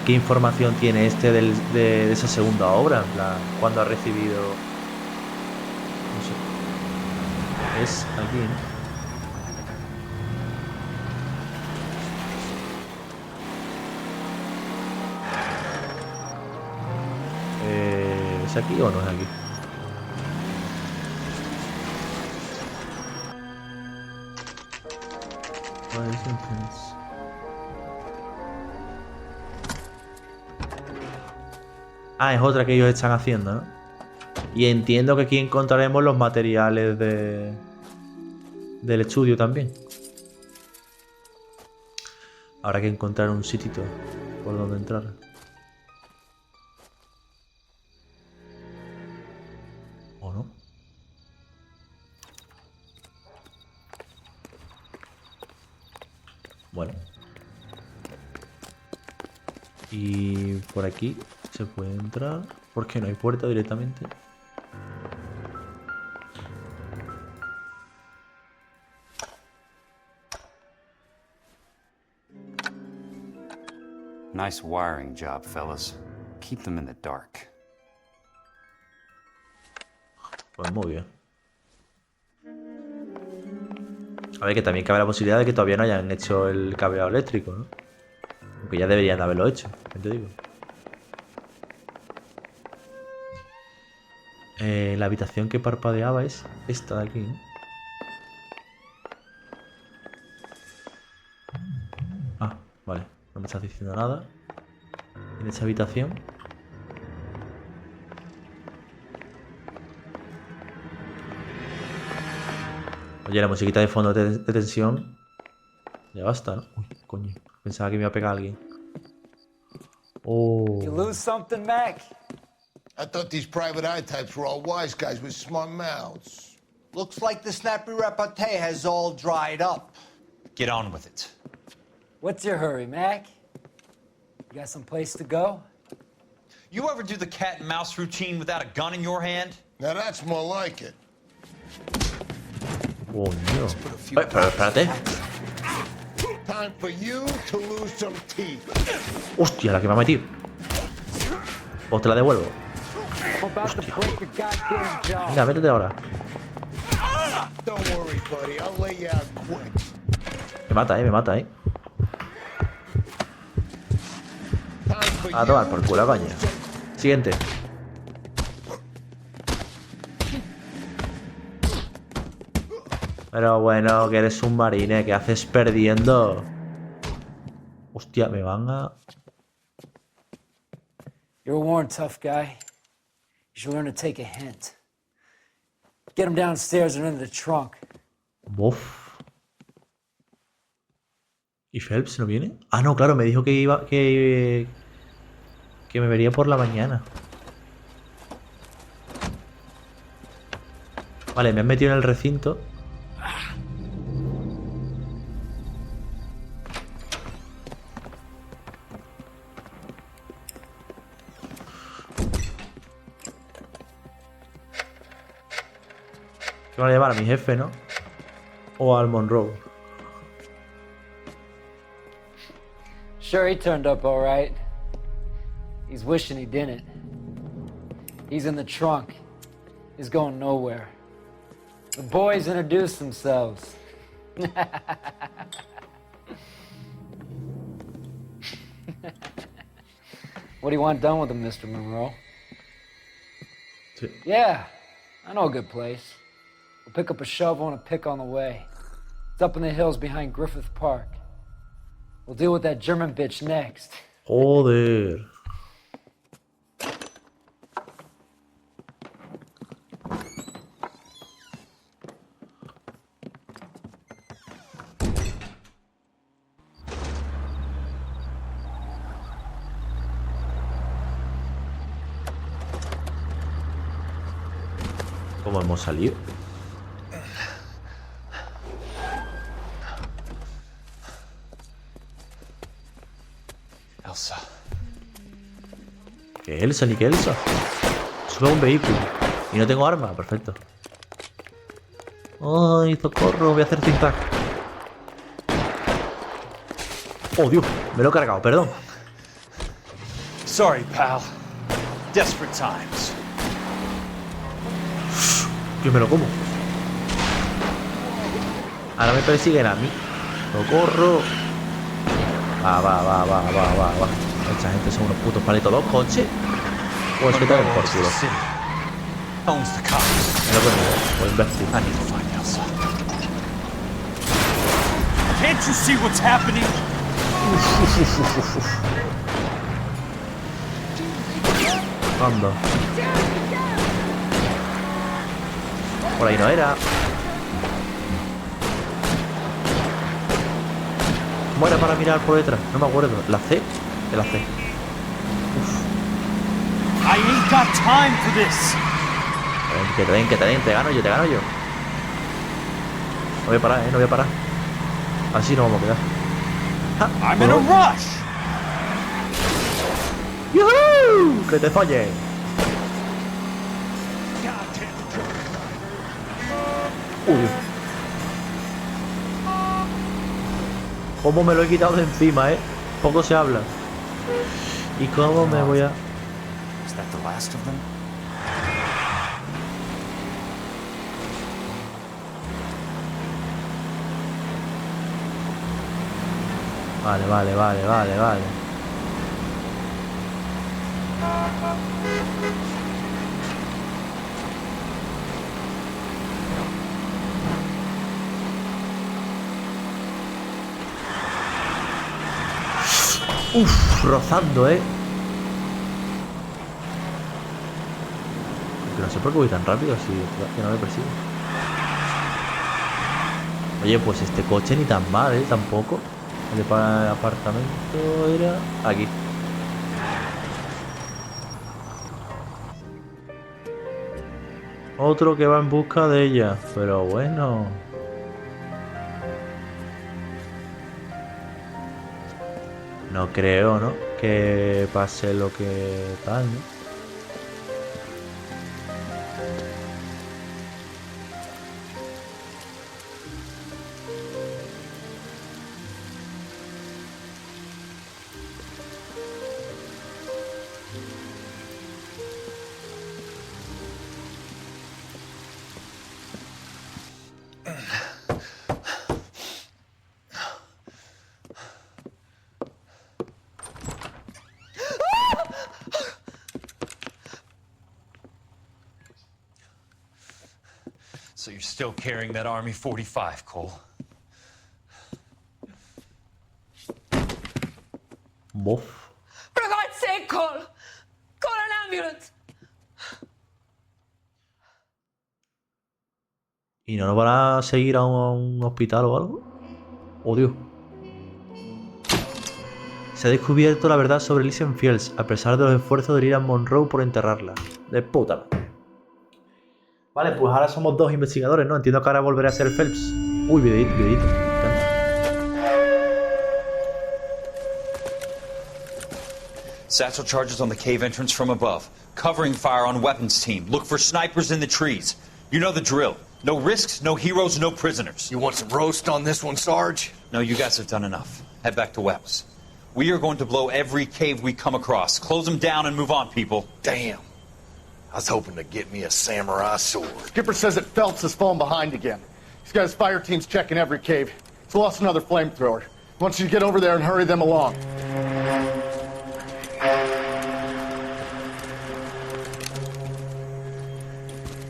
¿qué información tiene este de esa segunda obra? En plan, ¿cuándo ha recibido? No sé. Es aquí, ¿no? ¿Es aquí o no es aquí? Ah, es otra que ellos están haciendo, ¿no? Y entiendo que aquí encontraremos los materiales del estudio también. Habrá que encontrar un sitio por donde entrar. ¿O no? Bueno. Y por aquí se puede entrar. ¿Por qué no hay puerta directamente?
Nice wiring job, fellas. Keep them in the dark.
Pues muy bien. A ver, que también cabe la posibilidad de que todavía no hayan hecho el cableado eléctrico, ¿no? Aunque ya deberían de haberlo hecho, ¿qué te digo? La habitación que parpadeaba es esta de aquí, ¿no? Ah, vale. No me estás diciendo nada. En esta habitación. Oye, la musiquita de fondo de tensión. Ya basta, ¿no? Uy, coño. Pensaba que me iba a pegar alguien. Oh.
You lose something, Mac?
I thought these private eye types were all wise guys with smart mouths.
Looks like the snappy repartee has all dried up.
Get on with it.
What's your hurry, Mac? You got some place to go?
You ever do the cat and mouse routine without a gun in your hand?
Now that's more like it.
Oh, no. Pero espérate.
Time for you to lose some teeth.
Hostia, la que me ha metido. O te la devuelvo. Hostia. Venga, métete ahora.
Don't worry, buddy. I'll lay you out quick.
Me mata, A tomar por culo, coño. Siguiente. Pero bueno, que eres un marine. ¿Qué haces perdiendo? Hostia, me van a...
You're a worn tough guy. You should learn to take a hint. Get him downstairs and into the trunk.
Bof. ¿Y Phelps no viene? Ah, no, claro, me dijo que iba... Que me vería por la mañana. Vale, me han metido en el recinto. Que van a llevar a mi jefe, ¿no? O al Monroe.
Sure, he turned up all right. He's wishing he didn't. He's in the trunk. He's going nowhere. The boys introduced themselves. What do you want done with him, Mr. Monroe? Yeah, I know a good place. We'll pick up a shovel and a pick on the way. It's up in the hills behind Griffith Park. We'll deal with that German bitch next.
Joder. ¿Cómo hemos salido?
Elsa.
¿Qué Elsa ni qué Elsa? Sube a un vehículo. Y no tengo arma, perfecto. Ay, socorro, voy a hacer tic-tac. Oh, Dios, me lo he cargado, perdón.
Sorry, pal. Desperate times.
Yo me lo como. Ahora me persiguen a mí. Socorro. Va. Esta gente son unos putos palitos. ¿Dos coches? Pues que tengo por culo.
Owns the cops.
Me lo como, pues imbécil.
I need to find Elsa. Can't you see what's happening?
Anda. Por ahí no era. ¿Cómo era para mirar por detrás? No me acuerdo. ¿La C? La C.
I ain't got time for this.
Que te den, te gano yo. No voy a parar, no voy a parar. Así no vamos a quedar. ¡Ja!
I'm in a rush.
¡Yuhu! ¡Que te follen! Uy. ¿Cómo me lo he quitado de encima, Poco se habla. ¿Y cómo me voy a...?
Is that the last of them?
Vale. Uf, rozando, Que no sé por qué voy tan rápido si que no me persigue. Oye, pues este coche ni tan mal, tampoco. El para el apartamento era aquí. Otro que va en busca de ella, pero bueno. No creo, ¿no? Que pase lo que tal, ¿no?
So you're still carrying that Army 45, Cole?
Bof.
For God's sake, Cole! Call an ambulance!
¿Y no nos van a seguir a un hospital o algo? Oh, Dios. Se ha descubierto la verdad sobre Elysian Fields, a pesar de los esfuerzos de ir a Monroe por enterrarla. De puta madre. Vale, pues ahora somos dos investigadores, ¿no? Entiendo que ahora volveré a ser Phelps. Uy, videito.
Satchel charges on the cave entrance from above. Covering fire on weapons team. Look for snipers in the trees. You know the drill. No risks, no heroes, no prisoners.
You want some roast on this one, Sarge?
No, you guys have done enough. Head back to Webs. We are going to blow every cave we come across. Close them down and move on, people.
Damn. I was hoping to get me a samurai sword.
Skipper says that Phelps has fallen behind again. He's got his fire teams checking every cave. He's lost another flamethrower. He wants you to get over there and hurry them along.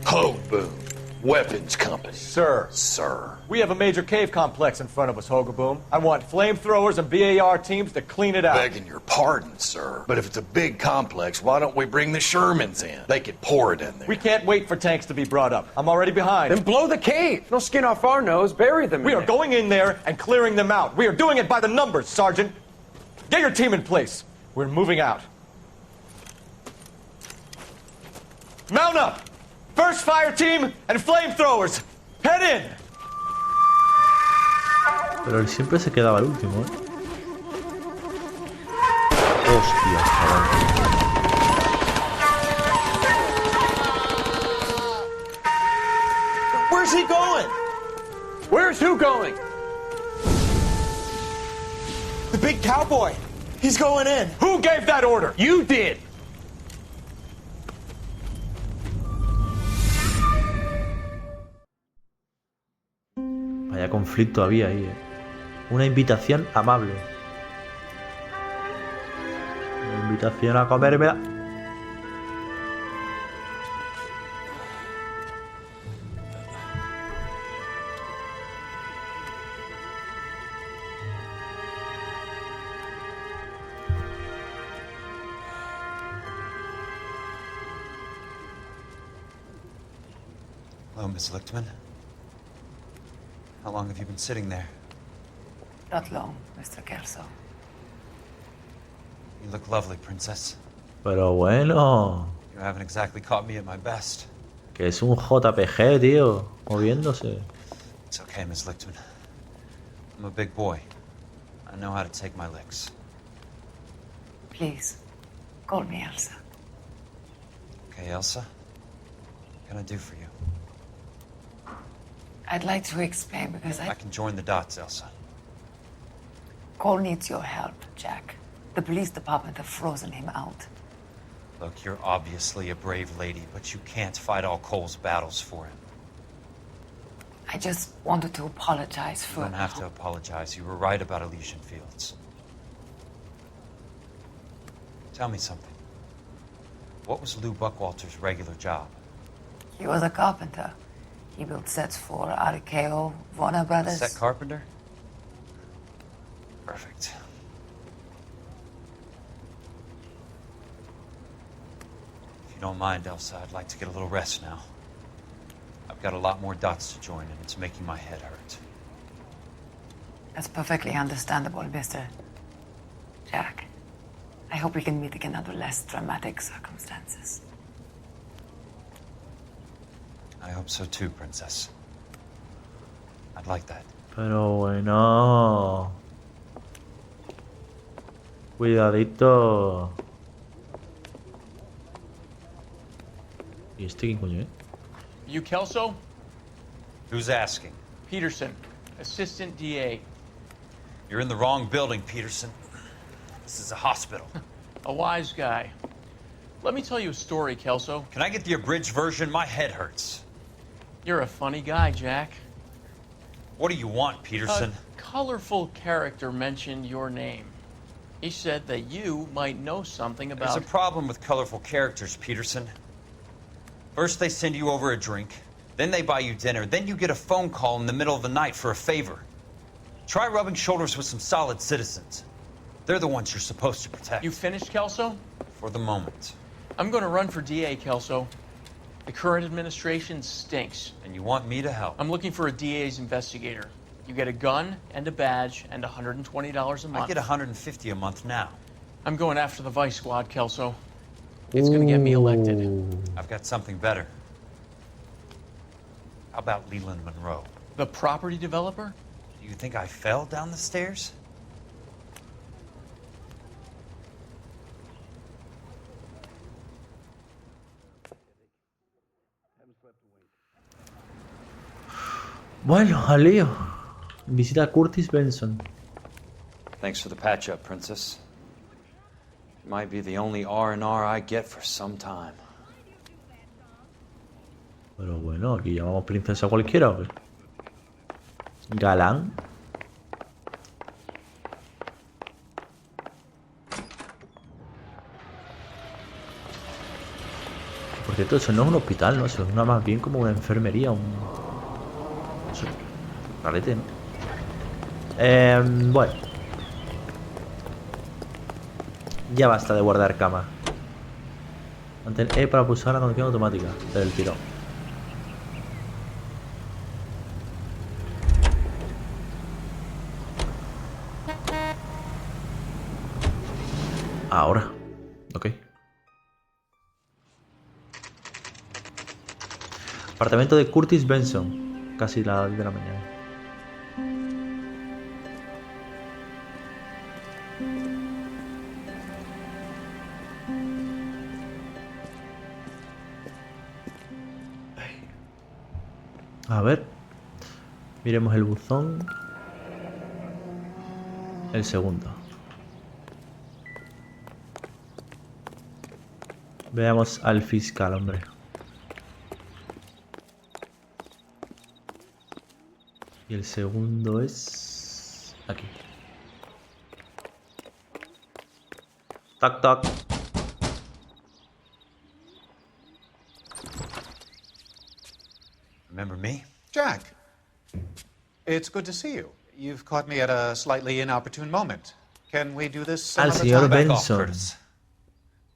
Ho, boom. Weapons company.
Sir.
Sir.
We have a major cave complex in front of us, Hogaboom. I want flamethrowers and BAR teams to clean it out.
Begging your pardon, sir. But if it's a big complex, why don't we bring the Shermans in? They could pour it in there.
We can't wait for tanks to be brought up. I'm already behind.
Then blow the cave. No skin off our nose. Bury them
We are going in there and clearing them out. We are doing it by the numbers, Sergeant. Get your team in place. We're moving out. Mount up! First fire team and flamethrowers. Head in!
Pero él siempre se quedaba el último, ¿eh? Hostia, chaval.
Where's he going?
Where's who going?
The big cowboy. He's going in. Who gave that order?
You did.
Vaya conflicto había ahí, ¿eh? Una invitación amable. Una invitación a comérmela.
Hello, Miss Lichtman. How long have you been sitting there?
Not long, Mr. Kelso.
You look lovely, Princess.
Pero bueno.
You haven't exactly caught me at my best.
Que es un JPG, tío. Moviéndose.
It's okay, Miss Lichtman. I'm a big boy. I know how to take my licks.
Please, call me Elsa.
Okay, Elsa? What can I do for you?
I'd like to explain because
I can join the dots, Elsa.
Cole needs your help, Jack. The police department have frozen him out.
Look, you're obviously a brave lady, but you can't fight all Cole's battles for him.
I just wanted to apologize for...
You don't have to apologize. You were right about Elysian Fields. Tell me something. What was Lou Buckwalter's regular job?
He was a carpenter. He built sets for RKO, Warner Brothers.
Set carpenter? Perfect. If you don't mind, Elsa, I'd like to get a little rest now. I've got a lot more dots to join, and it's making my head hurt.
That's perfectly understandable, Mr. Jack. I hope we can meet again under less dramatic circumstances.
I hope so too, Princess. I'd like that.
Pero bueno. Cuidadito. ¿Y este quién coño, eh?
You Kelso?
Who's asking?
Peterson, assistant DA.
You're in the wrong building, Peterson. This is a hospital.
A wise guy. Let me tell you a story, Kelso.
Can I get the abridged version? My head hurts.
You're a funny guy, Jack.
What do you want, Peterson?
A colorful character mentioned your name. He said that you might know something about...
There's a problem with colorful characters, Peterson. First they send you over a drink, then they buy you dinner, then you get a phone call in the middle of the night for a favor. Try rubbing shoulders with some solid citizens. They're the ones you're supposed to protect.
You finished, Kelso?
For the moment.
I'm going to run for DA, Kelso. The current administration stinks.
And you want me to help?
I'm looking for a DA's investigator. You get a gun and a badge and $120 a month.
I get $150 a month now.
I'm going after the Vice Squad, Kelso. It's going to get me elected.
I've got something better. How about Leland Monroe?
The property developer?
Do you think I fell down the stairs?
Bueno, al lío. Visita a Curtis Benson.
Thanks for the patch up, Princess. Might be the only R&R I get for some time.
Pero bueno, aquí llamamos princesa cualquiera, ¿o qué? Galán. Por cierto, eso no es un hospital, ¿no? Eso es más bien como una enfermería, un... No sé, rarete, ¿no? Bueno. Ya basta de guardar cama. Mantén E para pulsar la conducción automática del tirón. Ahora. Ok. Apartamento de Curtis Benson. Casi la 10 de la mañana. A ver. Miremos el buzón. El segundo. Veamos al fiscal, hombre. Y el segundo es... aquí. Toc, toc.
Remember me?
Jack, it's good to see you. You've caught me at a slightly inopportune moment. Can we do this some
Al
other
señor
time?
Benson.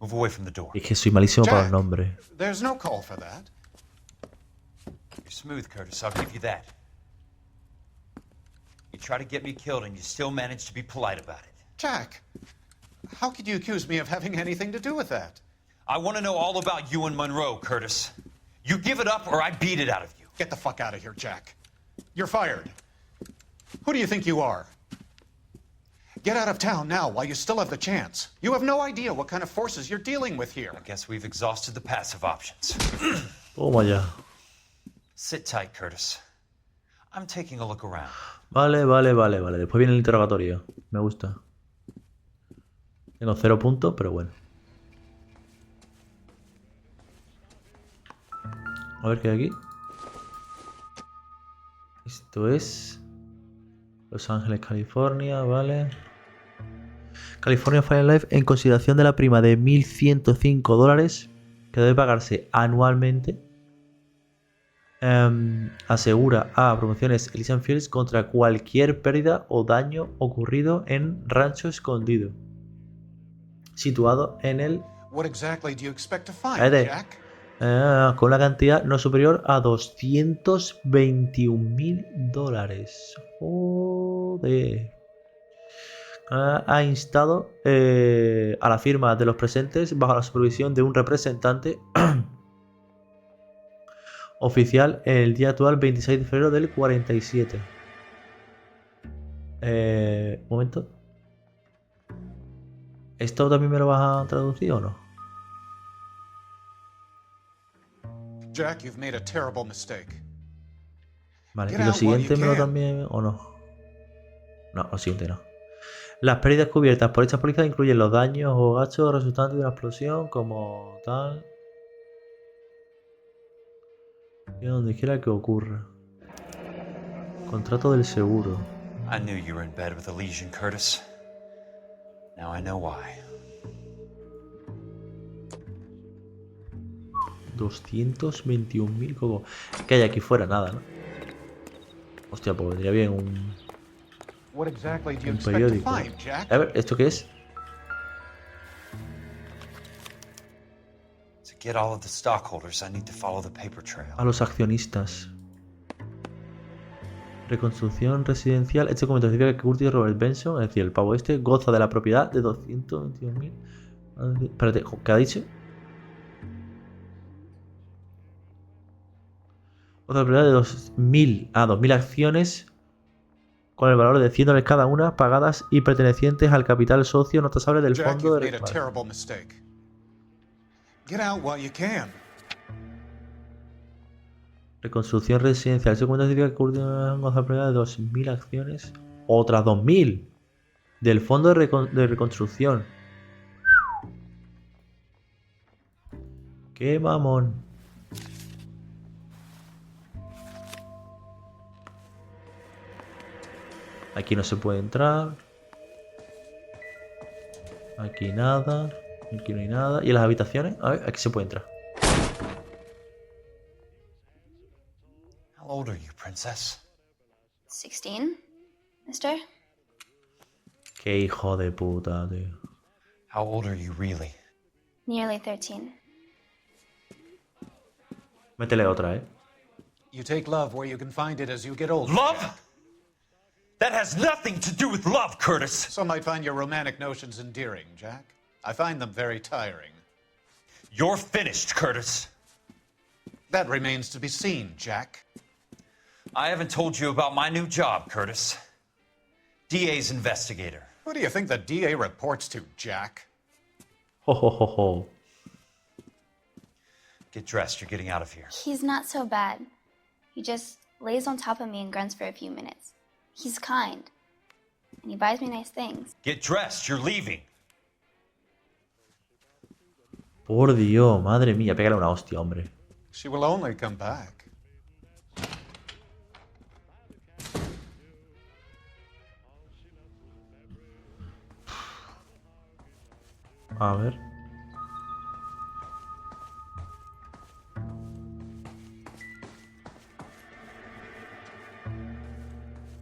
Move away from the door.
Es que soy malísimo para los
Jack,
nombres.
There's no call for that.
You're smooth, Curtis. I'll give you that. You try to get me killed and you still manage to be polite about it.
Jack, how could you accuse me of having anything to do with that?
I want to know all about you and Monroe, Curtis. You give it up or I beat it out of you.
Get the fuck out of here, Jack. You're fired. Who do you think you are? Get out of town now while you still have the chance. You have no idea what kind of forces you're dealing with here.
I guess we've exhausted the passive options.
Toma ya.
Sit tight, Curtis. I'm taking a look around.
Vale. Después viene el interrogatorio. Me gusta. Tengo 0 puntos, pero bueno. A ver qué hay aquí. Esto es... Los Ángeles, California, vale. California Fire Life en consideración de la prima de $1.105 que debe pagarse anualmente. Asegura a Promociones Elysian Fields contra cualquier pérdida o daño ocurrido en Rancho Escondido, situado en el...
What exactly do you expect to find,
Cállate.
Jack?
Con una cantidad no superior a $221.000. Joder. Ha instado a la firma de los presentes bajo la supervisión de un representante oficial el día actual 26 de febrero del 47. Un momento. ¿Esto también me lo vas a traducir o no?
Jack, you've made a terrible mistake.
Vale, ¿y lo siguiente me lo también o no? No, lo siguiente no. Las pérdidas cubiertas por estas pólizas incluyen los daños o gastos resultantes de una explosión como tal. Y donde quiera que ocurra. Contrato del seguro.
I knew you were in bed with Elysian, Curtis. Now I know why.
221.000 como... Que hay aquí fuera, nada, ¿no? Hostia, pues vendría bien un periódico. A ver, ¿esto qué es?
To get all of the stockholders, I need to follow the paper trail.
A los accionistas. Reconstrucción residencial. Este documento significa que Curtis Robert Benson, es decir, el pavo este, goza de la propiedad de 221.000. Espérate, ¿qué ha dicho? Otra propiedad de 2.000 acciones con el valor de $100 cada una, pagadas y pertenecientes al capital socio no tasable del
Jack,
fondo de
you've made a terrible mistake. Get out while you can.
Reconstrucción residencial. Ese documento significa que Curtis goza de propiedad de 2.000 acciones. Otras 2.000. Del fondo de reconstrucción. ¡Qué mamón! Aquí no se puede entrar. Aquí nada. Aquí no hay nada. ¿Y en las habitaciones? A ver, aquí se puede entrar.
How old are you, princess?
16, mister?
Qué hijo de puta, tío.
How old are you really?
Nearly 13.
Métele otra,
You take love where you can find it as you get older.
Love? That has nothing to do with love, Curtis.
Some might find your romantic notions endearing, Jack. I find them very tiring.
You're finished, Curtis.
That remains to be seen, Jack.
I haven't told you about my new job, Curtis. DA's investigator.
Who do you think the DA reports to, Jack?
Ho, ho, ho, ho.
Get dressed, you're getting out of here.
He's not so bad. He just lays on top of me and grunts for a few minutes. He's kind. And he buys me nice things.
Get dressed, you're leaving.
Por Dios, madre mía, pégale una hostia, hombre.
She will only come back.
A ver.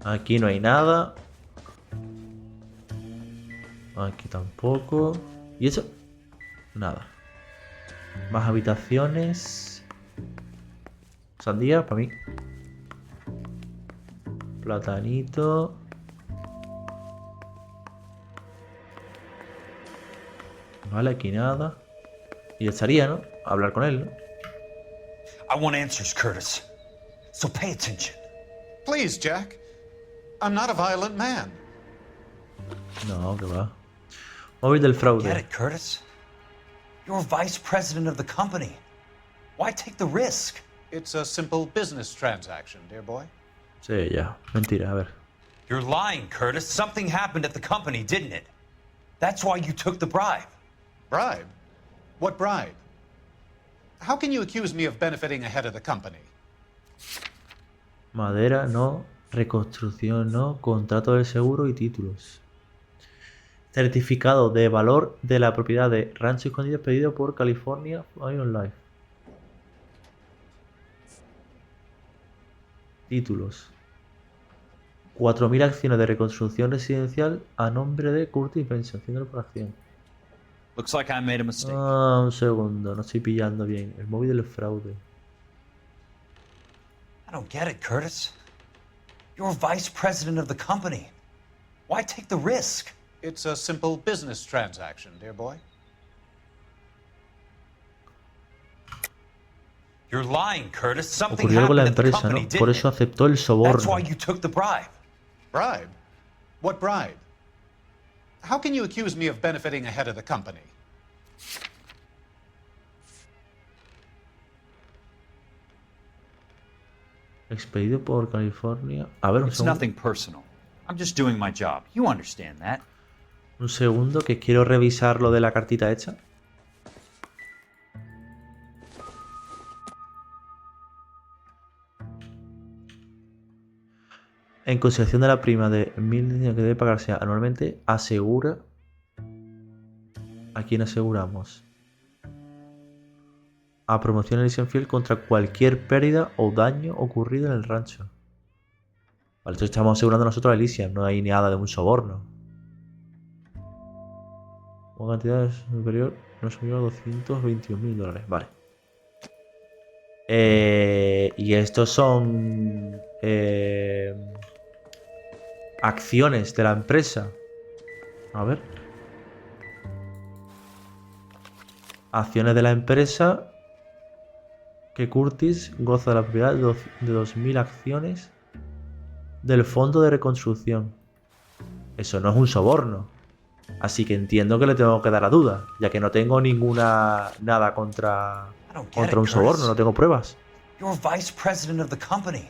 Aquí no hay nada. Aquí tampoco. ¿Y eso? Nada. Más habitaciones. Sandía, para mí. Platanito. Vale, aquí nada. Y estaría, ¿no? A hablar con él, ¿no?
I want answers, Curtis. So pay attention.
Please, Jack. I'm not a violent man.
No, que va. Móvil del fraude.
Get it, Curtis. You're vice president of the company. Why take the risk?
It's a simple business transaction, dear boy.
Sí, ya. Mentira, a ver.
You're lying, Curtis. Something happened at the company, didn't it? That's why you took the bribe.
Bribe? What bribe? How can you accuse me of benefiting ahead of the company?
Madera, no. Reconstrucción, no. Contrato del seguro y títulos. Certificado de valor de la propiedad de Rancho Escondido pedido por California Iron Life. Títulos. 4.000 acciones de reconstrucción residencial a nombre de Curtis Benson, haciendo por acción.
Looks like I made a mistake.
Ah, un segundo, no estoy pillando bien. El móvil del fraude.
I don't get it, Curtis. You're vice president of the company. Why take the risk?
It's a simple business transaction, dear boy.
You're lying, Curtis. Something
Ocurrió algo en la
happened at the
empresa,
company,
¿no?
didn't
Por
it?
eso aceptó el
That's why
soborno.
you took the bribe.
Bribe? What bribe? How can you accuse me of benefiting ahead of the company?
Expedido por California. A ver, un
It's
segundo.
nothing personal. I'm just doing my job. You understand that.
Un segundo, que quiero revisar lo de la cartita hecha. En consideración de la prima de 1.000 que debe pagarse anualmente, asegura. ¿A quién aseguramos? A promoción Elysian Field contra cualquier pérdida o daño ocurrido en el rancho. Vale, entonces estamos asegurando nosotros a Elysian, no hay nada de un soborno. Una cantidad superior, no superior a $221.000. Vale. Y estos son acciones de la empresa. A ver. Acciones de la empresa. Que Curtis goza de la propiedad de 2.000 acciones del fondo de reconstrucción. Eso no es un soborno. Así que entiendo que le tengo que dar la duda, ya que no tengo ninguna nada contra un soborno, no tengo pruebas.
You're vice president of the company.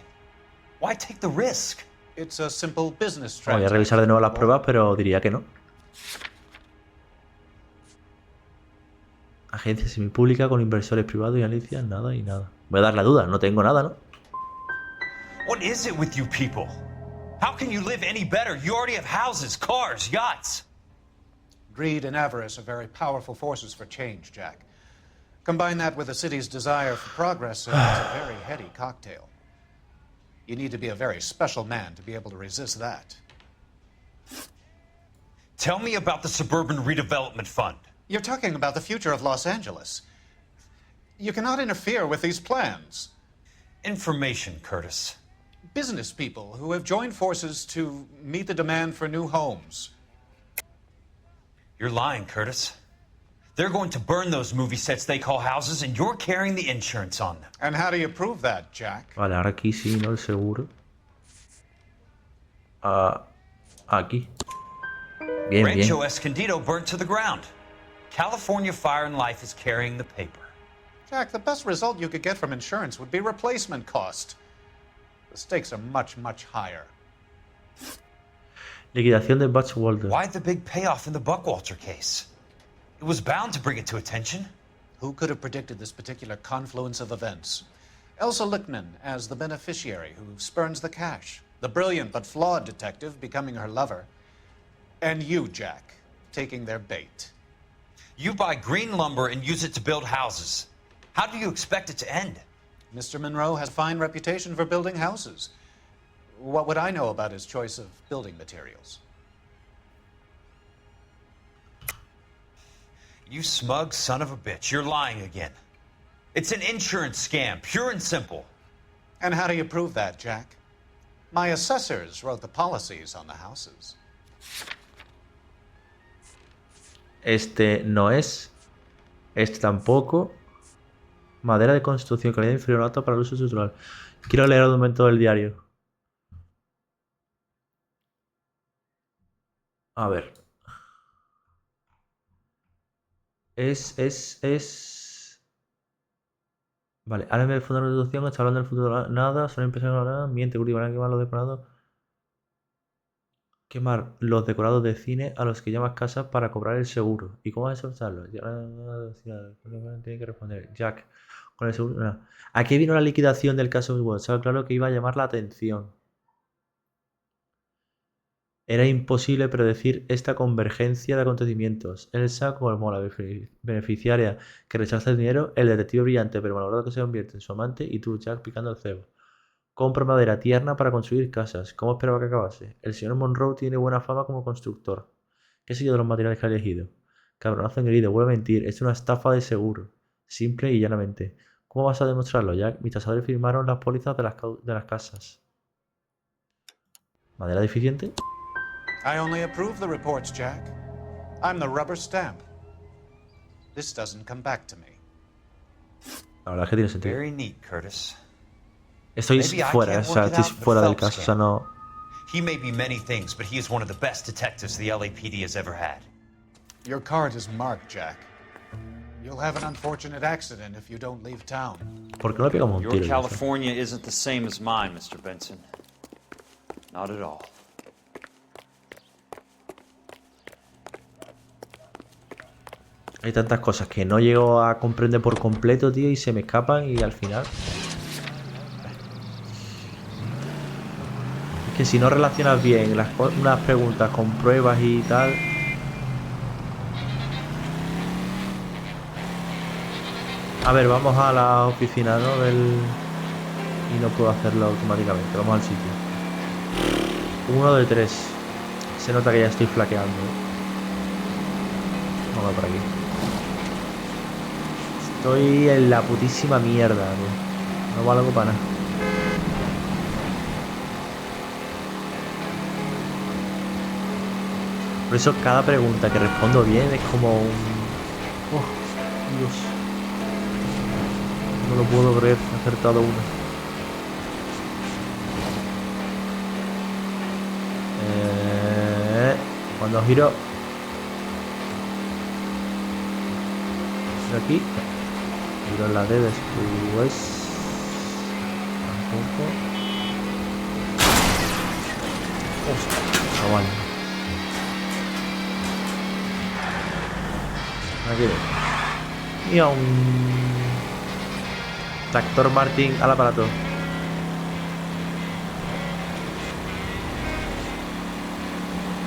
Why take the risk?
It's a simple business
Voy a
transaction.
revisar de nuevo las pruebas, pero diría que no. Agencia semipública con inversores privados y alicias, nada y nada. Voy a dar la duda, no tengo nada, ¿no?
What is it with you people? How can you live any better? You already have houses, cars, yachts.
Greed and avarice are very powerful forces for change, Jack. Combine that with the city's desire for progress, and it's a very heady cocktail. You need to be a very special man to be able to resist that.
Tell me about the Suburban Redevelopment Fund.
You're talking about the future of Los Angeles. You cannot interfere with these plans.
Information, Curtis.
Business people who have joined forces to meet the demand for new homes.
You're lying, Curtis. They're going to burn those movie sets they call houses, and you're carrying the insurance on them.
And how do you prove that, Jack?
Vale, ahora aquí sí, ¿no? El seguro. Aquí. Bien, bien.
Rancho Escondido burnt to the ground. California Fire and Life is carrying the paper.
Jack, the best result you could get from insurance would be replacement cost. The stakes are much, much higher.
Liquidación de Batchwalder.
Why the big payoff in the Buckwalter case? It was bound to bring it to attention.
Who could have predicted this particular confluence of events? Elsa Lichtman as the beneficiary who spurns the cash. The brilliant but flawed detective becoming her lover. And you, Jack, taking their bait.
You buy green lumber and use it to build houses. How do you expect it to end?
Mr. Monroe has a fine reputation for building houses. What would I know about his choice of building materials?
You smug son of a bitch, you're lying again. It's an insurance scam, pure and simple.
And how do you prove that, Jack? My assessors wrote the policies on the houses.
Este no es. Este tampoco. Madera de construcción, calidad inferior apta para el uso estructural. Quiero leer el documento del diario. A ver. Vale, ahora en el fondo de la reducción está hablando del futuro nada, son impresiones nada, miente, van a quemar los decorados. Quemar los decorados de cine a los que llamas casa para cobrar el seguro. ¿Y cómo vas a soltarlo? Tiene que responder. Jack, con el seguro. No. ¿A qué vino la liquidación del caso Wood? Estaba claro que iba a llamar la atención. Era imposible predecir esta convergencia de acontecimientos. Elsa, como la beneficiaria que rechaza el dinero, el detective brillante pero malogrado que se convierte en su amante, y tú, Jack, picando el cebo. Compra madera tierna para construir casas. ¿Cómo esperaba que acabase? El señor Monroe tiene buena fama como constructor. ¿Qué sé yo de los materiales que ha elegido? Cabronazo engreído, vuelve a mentir. Es una estafa de seguro. Simple y llanamente. ¿Cómo vas a demostrarlo, Jack? Mis tasadores firmaron las pólizas de las casas. ¿Madera deficiente?
I only approve the reports, Jack. I'm the rubber stamp. This doesn't come back to me.
La verdad es que tiene sentido.
Very neat, Curtis.
Estoy fuera, o sea, estoy fuera del caso, o sea, no.
He may be many things, but he is one of the best detectives the LAPD has ever had.
Your card is marked, Jack. You'll have an unfortunate accident if you don't leave town.
¿Por qué no le pegamos un
Your
tiro?
California isn't the same as mine, Mr. Benson. Not at all.
Hay tantas cosas que no llego a comprender por completo, tío, y se me escapan y al final... Es que si no relacionas bien unas preguntas con pruebas y tal... A ver, vamos a la oficina, ¿no? Y no puedo hacerlo automáticamente. Vamos al sitio. 1 de 3. Se nota que ya estoy flaqueando. Vamos por aquí. Estoy en la putísima mierda, tío. No valgo para nada. Por eso cada pregunta que respondo bien es como un... Oh, Dios. No lo puedo creer, he acertado una. Cuando giro... Aquí. Giro en la D después... poco. Hostia, chaval. Aquí. Y a un tractor Martin al aparato.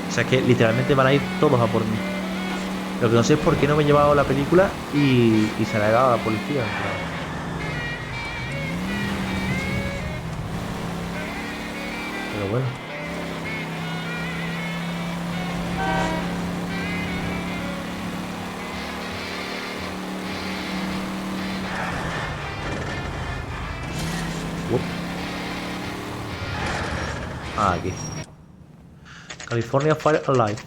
O sea que literalmente van a ir todos a por mí. Lo que no sé es por qué no me he llevado la película y se la he dado a la policía. Pero bueno. Aquí. California Fire Alive.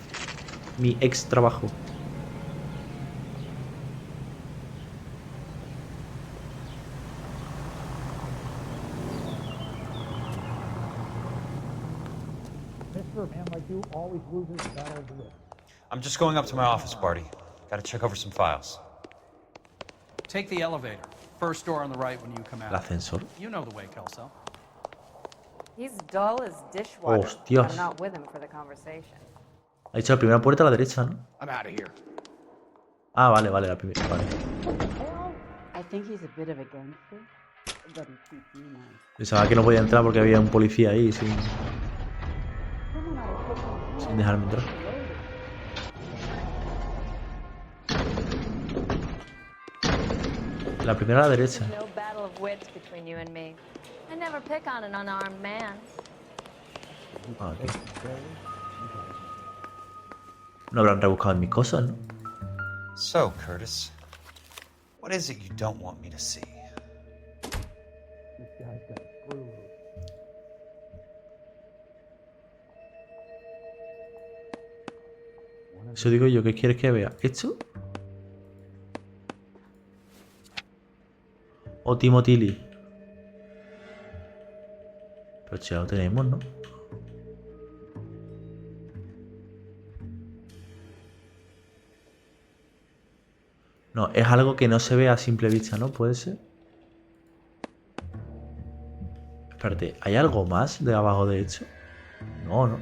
Mi ex trabajo.
I'm just going up to my office, Barty. Gotta check over some files.
Take the elevator. First door on the right when you come out.
El ascensor.
You know the way, Kelso.
He's dull as dishwater.
Hostias.
I'm not with him for the conversation.
Ha dicho la primera puerta a la derecha, ¿no?
I'm out of here.
Ah, vale, vale, la primera. Vale.
I think he's a bit of a gangster. It doesn't keep you nice.
Pensaba que no podía entrar porque había un policía ahí sin dejarme entrar. La primera a la derecha.
No battle of wits between you and me. I never pick on an unarmed man.
Ah, okay. No habrán rebuscado en mis cosas, ¿no?
So, Curtis, what is it you don't want me to see?
This guy's got a screw loose. Eso digo yo, ¿qué quieres que vea? ¿Esto? O Timotili. Pero ya lo tenemos, ¿no? No, es algo que no se ve a simple vista, ¿no? ¿Puede ser? Espérate, ¿hay algo más de abajo de hecho? No, no.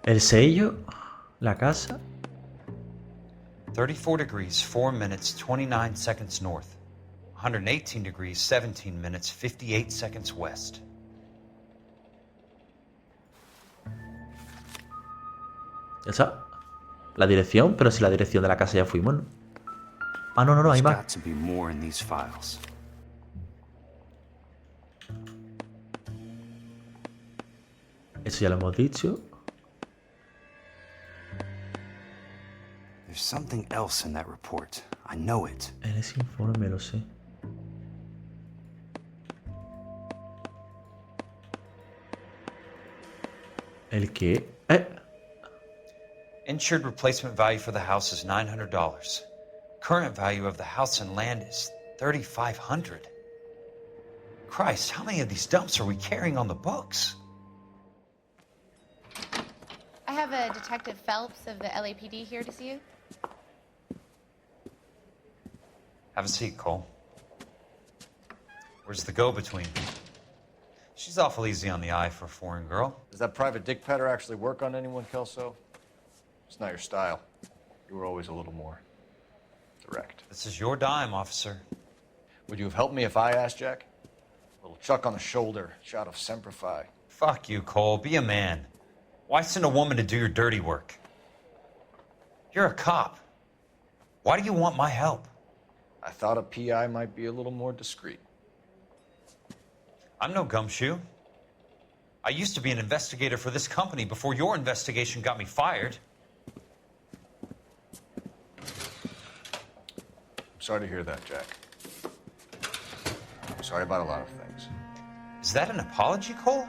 El sello, la casa.
34 degrees, 4 minutes, 29 seconds north. 118 degrees, 17 minutes, 58 seconds west.
Ya está. La dirección, pero si la dirección de la casa ya fuimos, ¿no? Ah, no, no, no, hay más. Eso ya lo hemos dicho.
There's something else in that report. I know it.
En ese informe lo sé. ¿El qué?
Insured replacement value for the house is $900. Current value of the house and land is $3,500. Christ, how many of these dumps are we carrying on the books?
I have a Detective Phelps of the LAPD here to see you.
Have a seat, Cole. Where's the go-between? She's awful easy on the eye for a foreign girl.
Does that private dick petter actually work on anyone, Kelso? It's not your style. You were always a little more direct.
This is your dime, officer.
Would you have helped me if I asked, Jack? A little chuck on the shoulder, shot of Semper Fi.
Fuck you, Cole. Be a man. Why send a woman to do your dirty work? You're a cop. Why do you want my help?
I thought a PI might be a little more discreet.
I'm no gumshoe. I used to be an investigator for this company before your investigation got me fired.
I'm sorry to hear that, Jack. I'm sorry about a lot of things.
Is that an apology, Cole?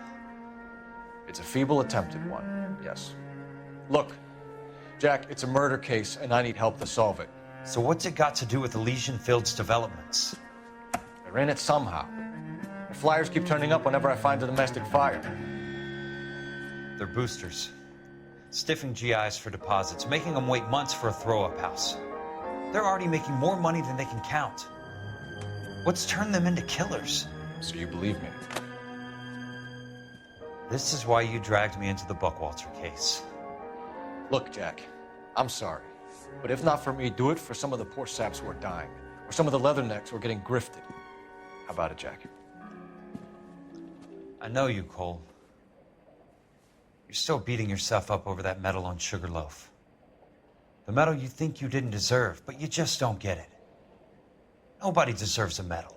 It's a feeble attempt at one, yes. Look, Jack, it's a murder case, and I need help to solve it.
So what's it got to do with Elysian Fields developments?
They're in it somehow. The flyers keep turning up whenever I find a domestic fire.
They're boosters. Stiffing GIs for deposits, making them wait months for a throw-up house. They're already making more money than they can count. What's turned them into killers?
So you believe me?
This is why you dragged me into the Buckwalter case.
Look, Jack, I'm sorry. But if not for me, do it for some of the poor saps who are dying. Or some of the leathernecks who are getting grifted. How about it, Jack?
I know you, Cole. You're still beating yourself up over that medal on Sugarloaf. The medal you think you didn't deserve, but you just don't get it. Nobody deserves a medal.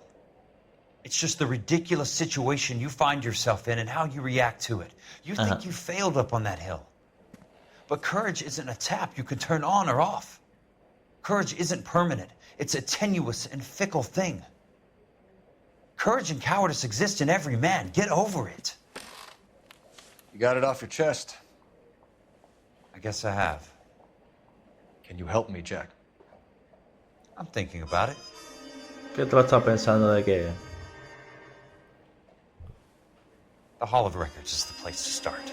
It's just the ridiculous situation you find yourself in and how you react to it. You think you failed up on that hill. But courage isn't a tap you can turn on or off. Courage isn't permanent. It's a tenuous and fickle thing. Courage and cowardice exist in every man. Get over it.
You got it off your chest.
I guess I have.
Can you help me, Jack?
I'm thinking about it.
¿Qué te lo estás pensando de qué?
The Hall of Records is the place to start.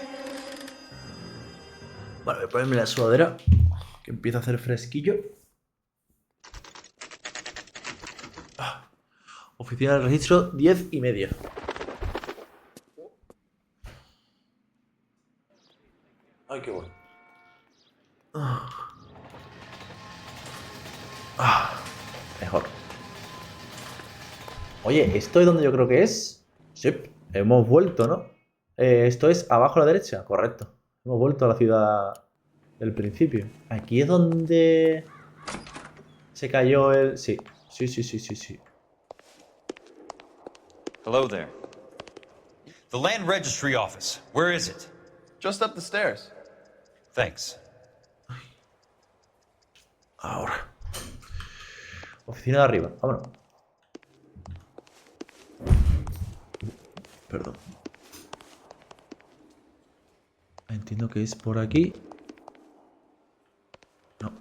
Vale, voy a ponerme la sudadera, que empieza a hacer fresquillo. Oficina de registro 10:30. Ay, qué bueno. Mejor. Oye, ¿esto es donde yo creo que es? Sí, hemos vuelto, ¿no? Esto es abajo a la derecha, correcto. Hemos vuelto a la ciudad del principio. Aquí es donde se cayó el... Sí.
Hello there. The Land Registry Office. Where is it?
Just up the stairs.
Thanks.
Ahora. Oficina de arriba. Vámonos. Perdón. Entiendo que es por aquí. No.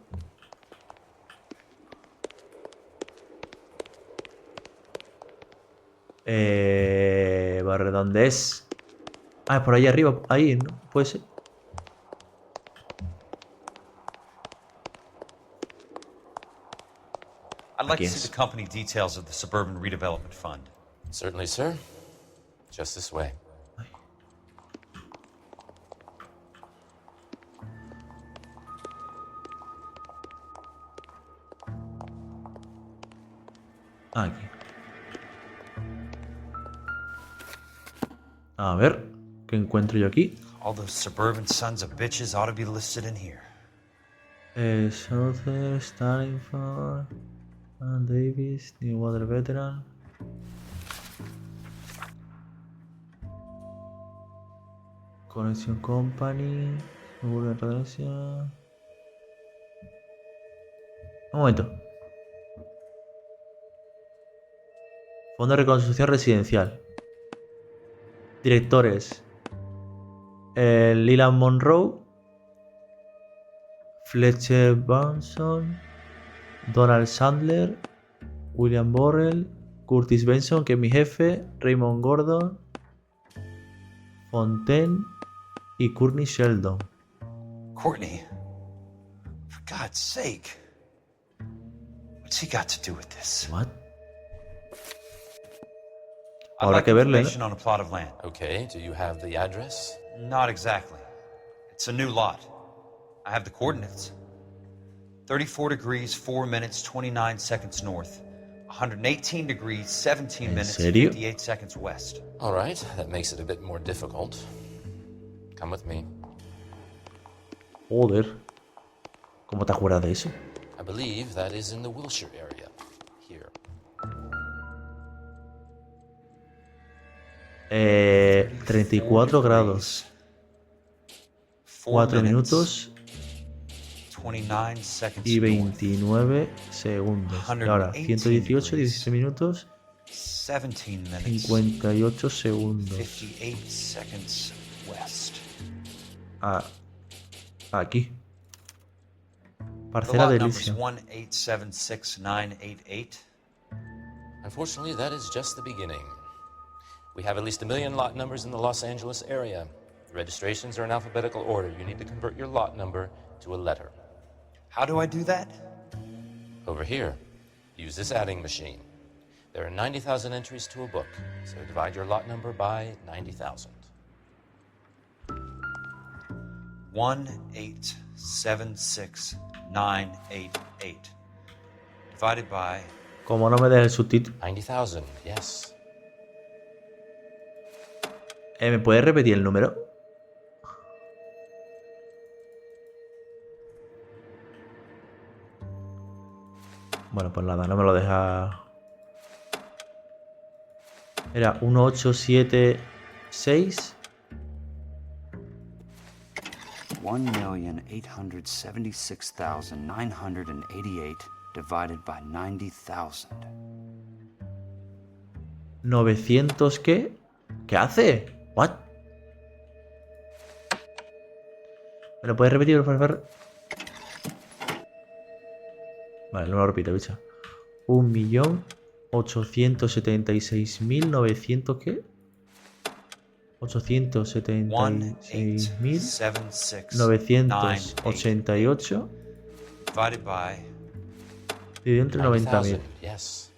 ¿Barre dónde es? Ah, es por ahí arriba. Ahí, ¿no? Puede ser.
I'd like to see the company details of the Suburban Redevelopment Fund.
Certainly, sir. Just this way.
Aquí. A ver, ¿qué encuentro yo aquí?
All those suburban sons of bitches ought to be listed in here.
Souther, Starting for Davis, New Water Veteran. Connection Company, Google Referencia. Un momento. Fondo de Reconstrucción Residencial. Directores. Leland Monroe. Fletcher Benson. Donald Sandler. William Borrell. Curtis Benson, que es mi jefe. Raymond Gordon. Fontaine. Y Courtney Sheldon.
Courtney? For God's sake. What's he got to do with this?
What?
I'd
Habrá
like
que verle,
information on a plot of land.
Okay, do you have the address?
Not exactly. It's a new lot. I have the coordinates. 34 degrees, 4 minutes, 29 seconds north. 118 degrees, 17 minutes,
serio?
58 seconds west.
All right, that makes it a bit more difficult. Come with me.
Joder. ¿Cómo te acuerdas de eso?
I believe that is in the Wilshire area. Here.
34 grados. 4 minutos
29 seconds
y 29 segundos. Y ahora, 118, 16 minutos,
17 minutes,
58 segundos.
58 seconds west.
Aquí.
The
Parcela
lot
de
number is
Elysium.
1876988.
Unfortunately, that is just the beginning. We have at least 1 million lot numbers in the Los Angeles area. The registrations are in alphabetical order. You need to convert your lot number to a letter.
How do I do that?
Over here, use this adding machine. There are 90,000 entries to a book, so divide your lot number by 90,000.
1876988 divided by.
Como no me des el subtítulo.
90,000, yes.
¿Me puedes repetir el número? Bueno, pues nada, no me lo deja. Era 1876.
1,876,988 divided by 90,000.
¿900 qué? ¿Qué hace? ¿What? ¿Me lo puedes repetir, por favor? Vale, no lo repito, bicha. 1.876.900 ¿qué? 876.988
Divided by.
dividido entre 90.000.
Yes.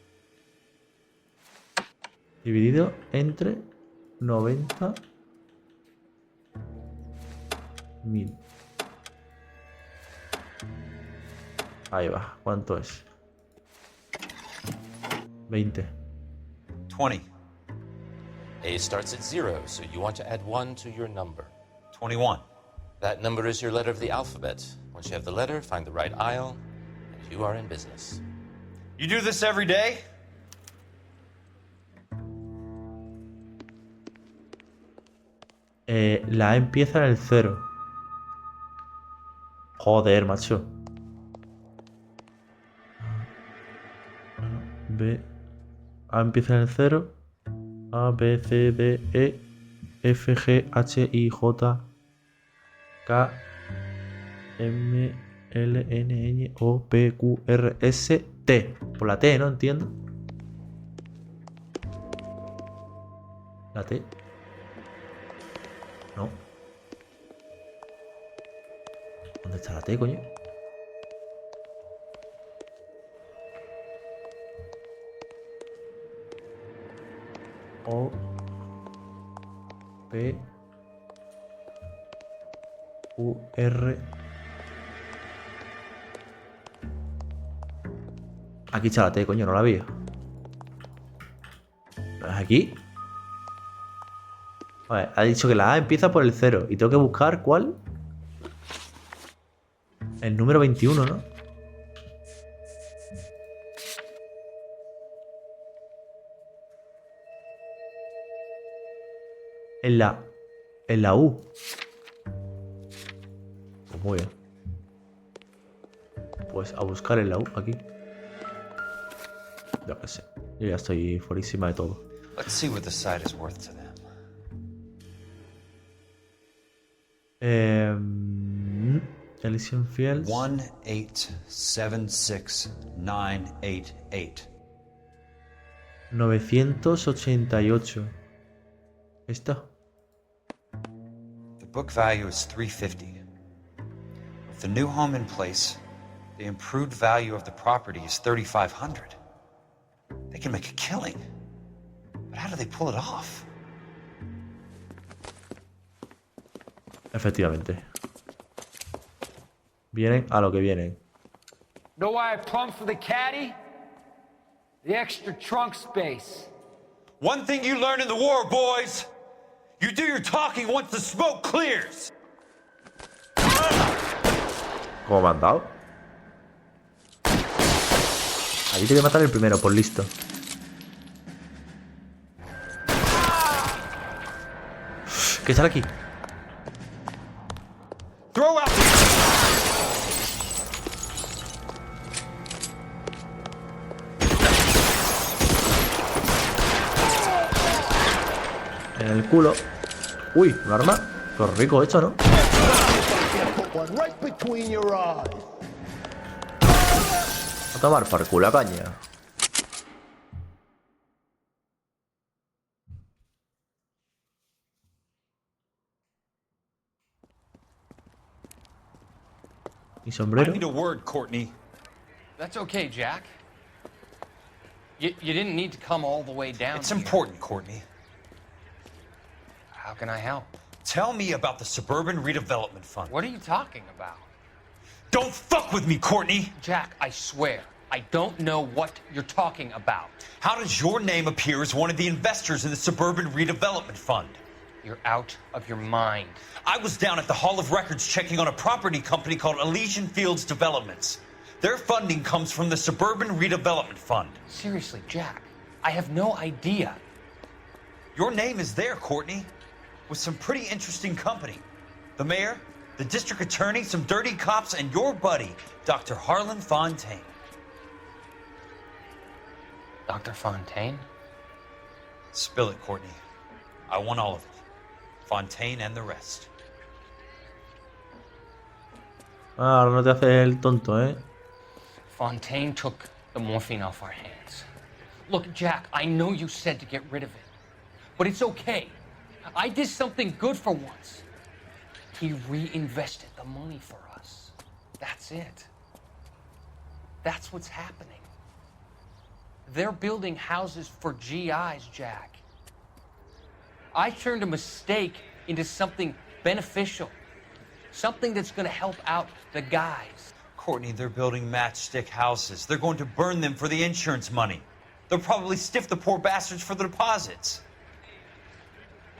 Dividido entre 90.000. Ahí va. ¿Cuánto es? 20.
20.
A starts at 0, so you want to add 1 to your number.
21.
That number is your letter of the alphabet. Once you have the letter, find the right aisle, and you are in business.
You do this every day?
La A empieza en el 0. Joder, macho. B. A empieza en el 0. A, B, C, D, E, F, G, H, I, J, K, M, L, N, N, O, P, Q, R, S, T. Por la T, ¿no? Entiendo. La T. No. ¿Dónde está la T, coño? O P U R. Aquí está la T, coño, no la había. ¿No es aquí? A ver, ha dicho que la A empieza por el 0 y tengo que buscar ¿cuál? El número 21, ¿no? En la U. Pues muy bien. Pues a buscar en la U, aquí. Yo qué sé. Yo ya estoy fuerísima de todo.
Let's see what the site is worth to them.
Elysian Fields.
1876988.
988. ¿Esta?
The book value is $350. With the new home in place, the improved value of the property is $3,500. They can make a killing. But how do they pull it off?
Efectivamente. Vienen a lo que vienen.
Know why I plumbed for the caddy? The extra trunk space.
One thing you learn in the war, boys. You do your talking once the smoke clears.
¿Cómo me han dado? Ahí te voy a matar el primero, por listo. ¿Qué sale aquí?
Throw out.
En el culo. Uy, un arma. Qué rico hecho, ¿no? A tomar por culo, caña. Mi
I
sombrero.
need a word, Courtney.
That's okay, Jack. You didn't need to come all the way down.
It's
here.
important, Courtney.
How can I help?
Tell me about the Suburban Redevelopment Fund.
What are you talking about?
Don't fuck with me, Courtney!
Jack, I swear, I don't know what you're talking about.
How does your name appear as one of the investors in the Suburban Redevelopment Fund?
You're out of your mind.
I was down at the Hall of Records checking on a property company called Elysian Fields Developments. Their funding comes from the Suburban Redevelopment Fund.
Seriously, Jack, I have no idea.
Your name is there, Courtney, with some pretty interesting company. The mayor, the district attorney, some dirty cops, and your buddy, Dr. Harlan Fontaine.
Dr. Fontaine?
Spill it, Courtney. I want all of it. Fontaine and the rest.
Ah, ahora no te haces el tonto, ¿eh?
Fontaine took the morphine off our hands. Look, Jack, I know you said to get rid of it, but it's okay. I did something good for once. He reinvested the money for us. That's it. That's what's happening. They're building houses for GIs, Jack. I turned a mistake into something beneficial. Something that's gonna help out the guys.
Courtney, they're building matchstick houses. They're going to burn them for the insurance money. They'll probably stiff the poor bastards for the deposits.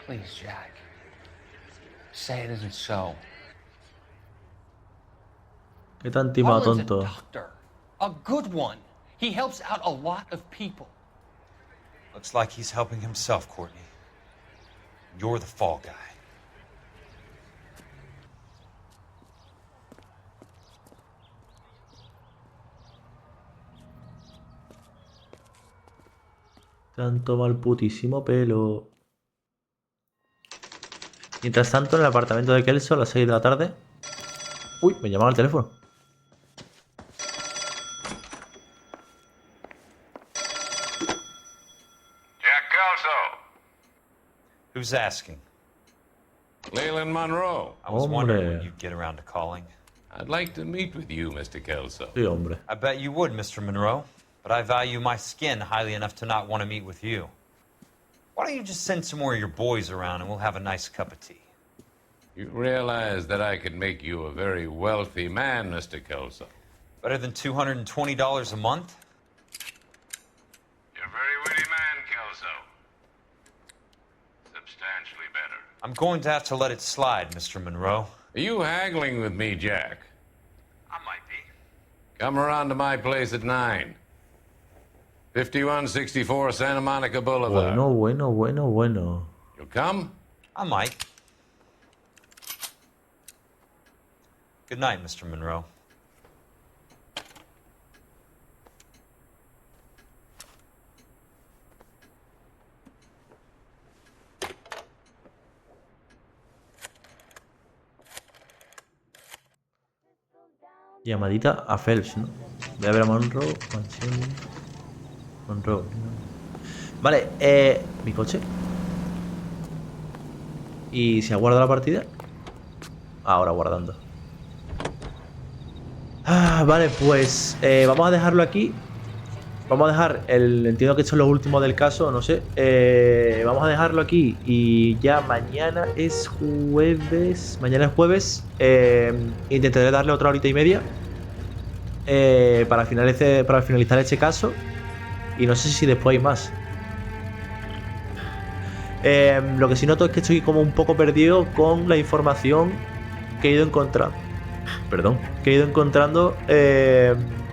Please, Jack. Say it isn't so.
¿Qué te han timado,
Harlan's a
tonto?
doctor. A good one. He helps out a lot of people.
Looks like he's helping himself, Courtney. You're the fall guy.
Te han tomado el putísimo pelo. Mientras tanto, en el apartamento de Kelso a las 6 de la tarde. Uy, me llamaron al teléfono.
Jack Kelso.
Who's asking?
Leland Monroe.
I was wondering when you'd get around to calling.
I'd like to meet with you, Mr. Kelso.
Sí, hombre.
I bet you would, Mr. Monroe. But I value my skin highly enough to not want to meet with you. Why don't you just send some more of your boys around and we'll have a nice cup of tea?
You realize that I could make you a very wealthy man, Mr. Kelso.
Better than $220 a month?
You're a very witty man, Kelso. Substantially better.
I'm going to have to let it slide, Mr. Monroe.
Are you haggling with me, Jack?
I might be.
Come around to my place at 9. 5164 Santa Monica Boulevard.
Bueno.
You'll come?
I might. Good night, Mr. Monroe.
Llamadita a Phelps, ¿no? Voy a ver a Monroe. Monroe. Vale, mi coche. ¿Y se aguarda la partida? Ahora guardando. Vale, pues vamos a dejarlo aquí. Vamos a dejar entiendo que esto es lo último del caso, no sé. Vamos a dejarlo aquí y ya mañana es jueves. Mañana es jueves. Intentaré darle otra horita y media para finalizar este caso. Y no sé si después hay más. Lo que sí noto es que estoy como un poco perdido con la información que he ido encontrando. Perdón. Que he ido encontrando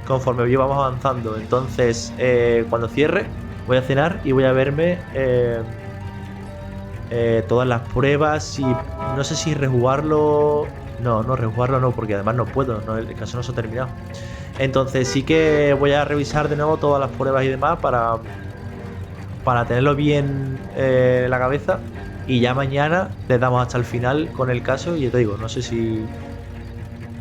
conforme vamos avanzando. Entonces, cuando cierre, voy a cenar y voy a verme todas las pruebas. Y no sé si rejugarlo. No, rejugarlo no, porque además no puedo. El caso no se ha terminado. Entonces sí que voy a revisar de nuevo todas las pruebas y demás para tenerlo bien en la cabeza. Y ya mañana les damos hasta el final con el caso. Y yo te digo, no sé si...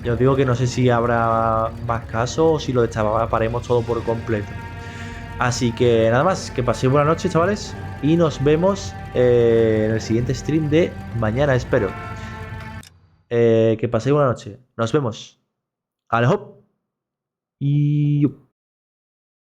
Ya os digo que no sé si habrá más casos o si lo destaparemos todo por completo. Así que nada más, que paséis buena noche, chavales. Y nos vemos en el siguiente stream de mañana, espero. Que paséis buena noche. Nos vemos. Alejop. Y...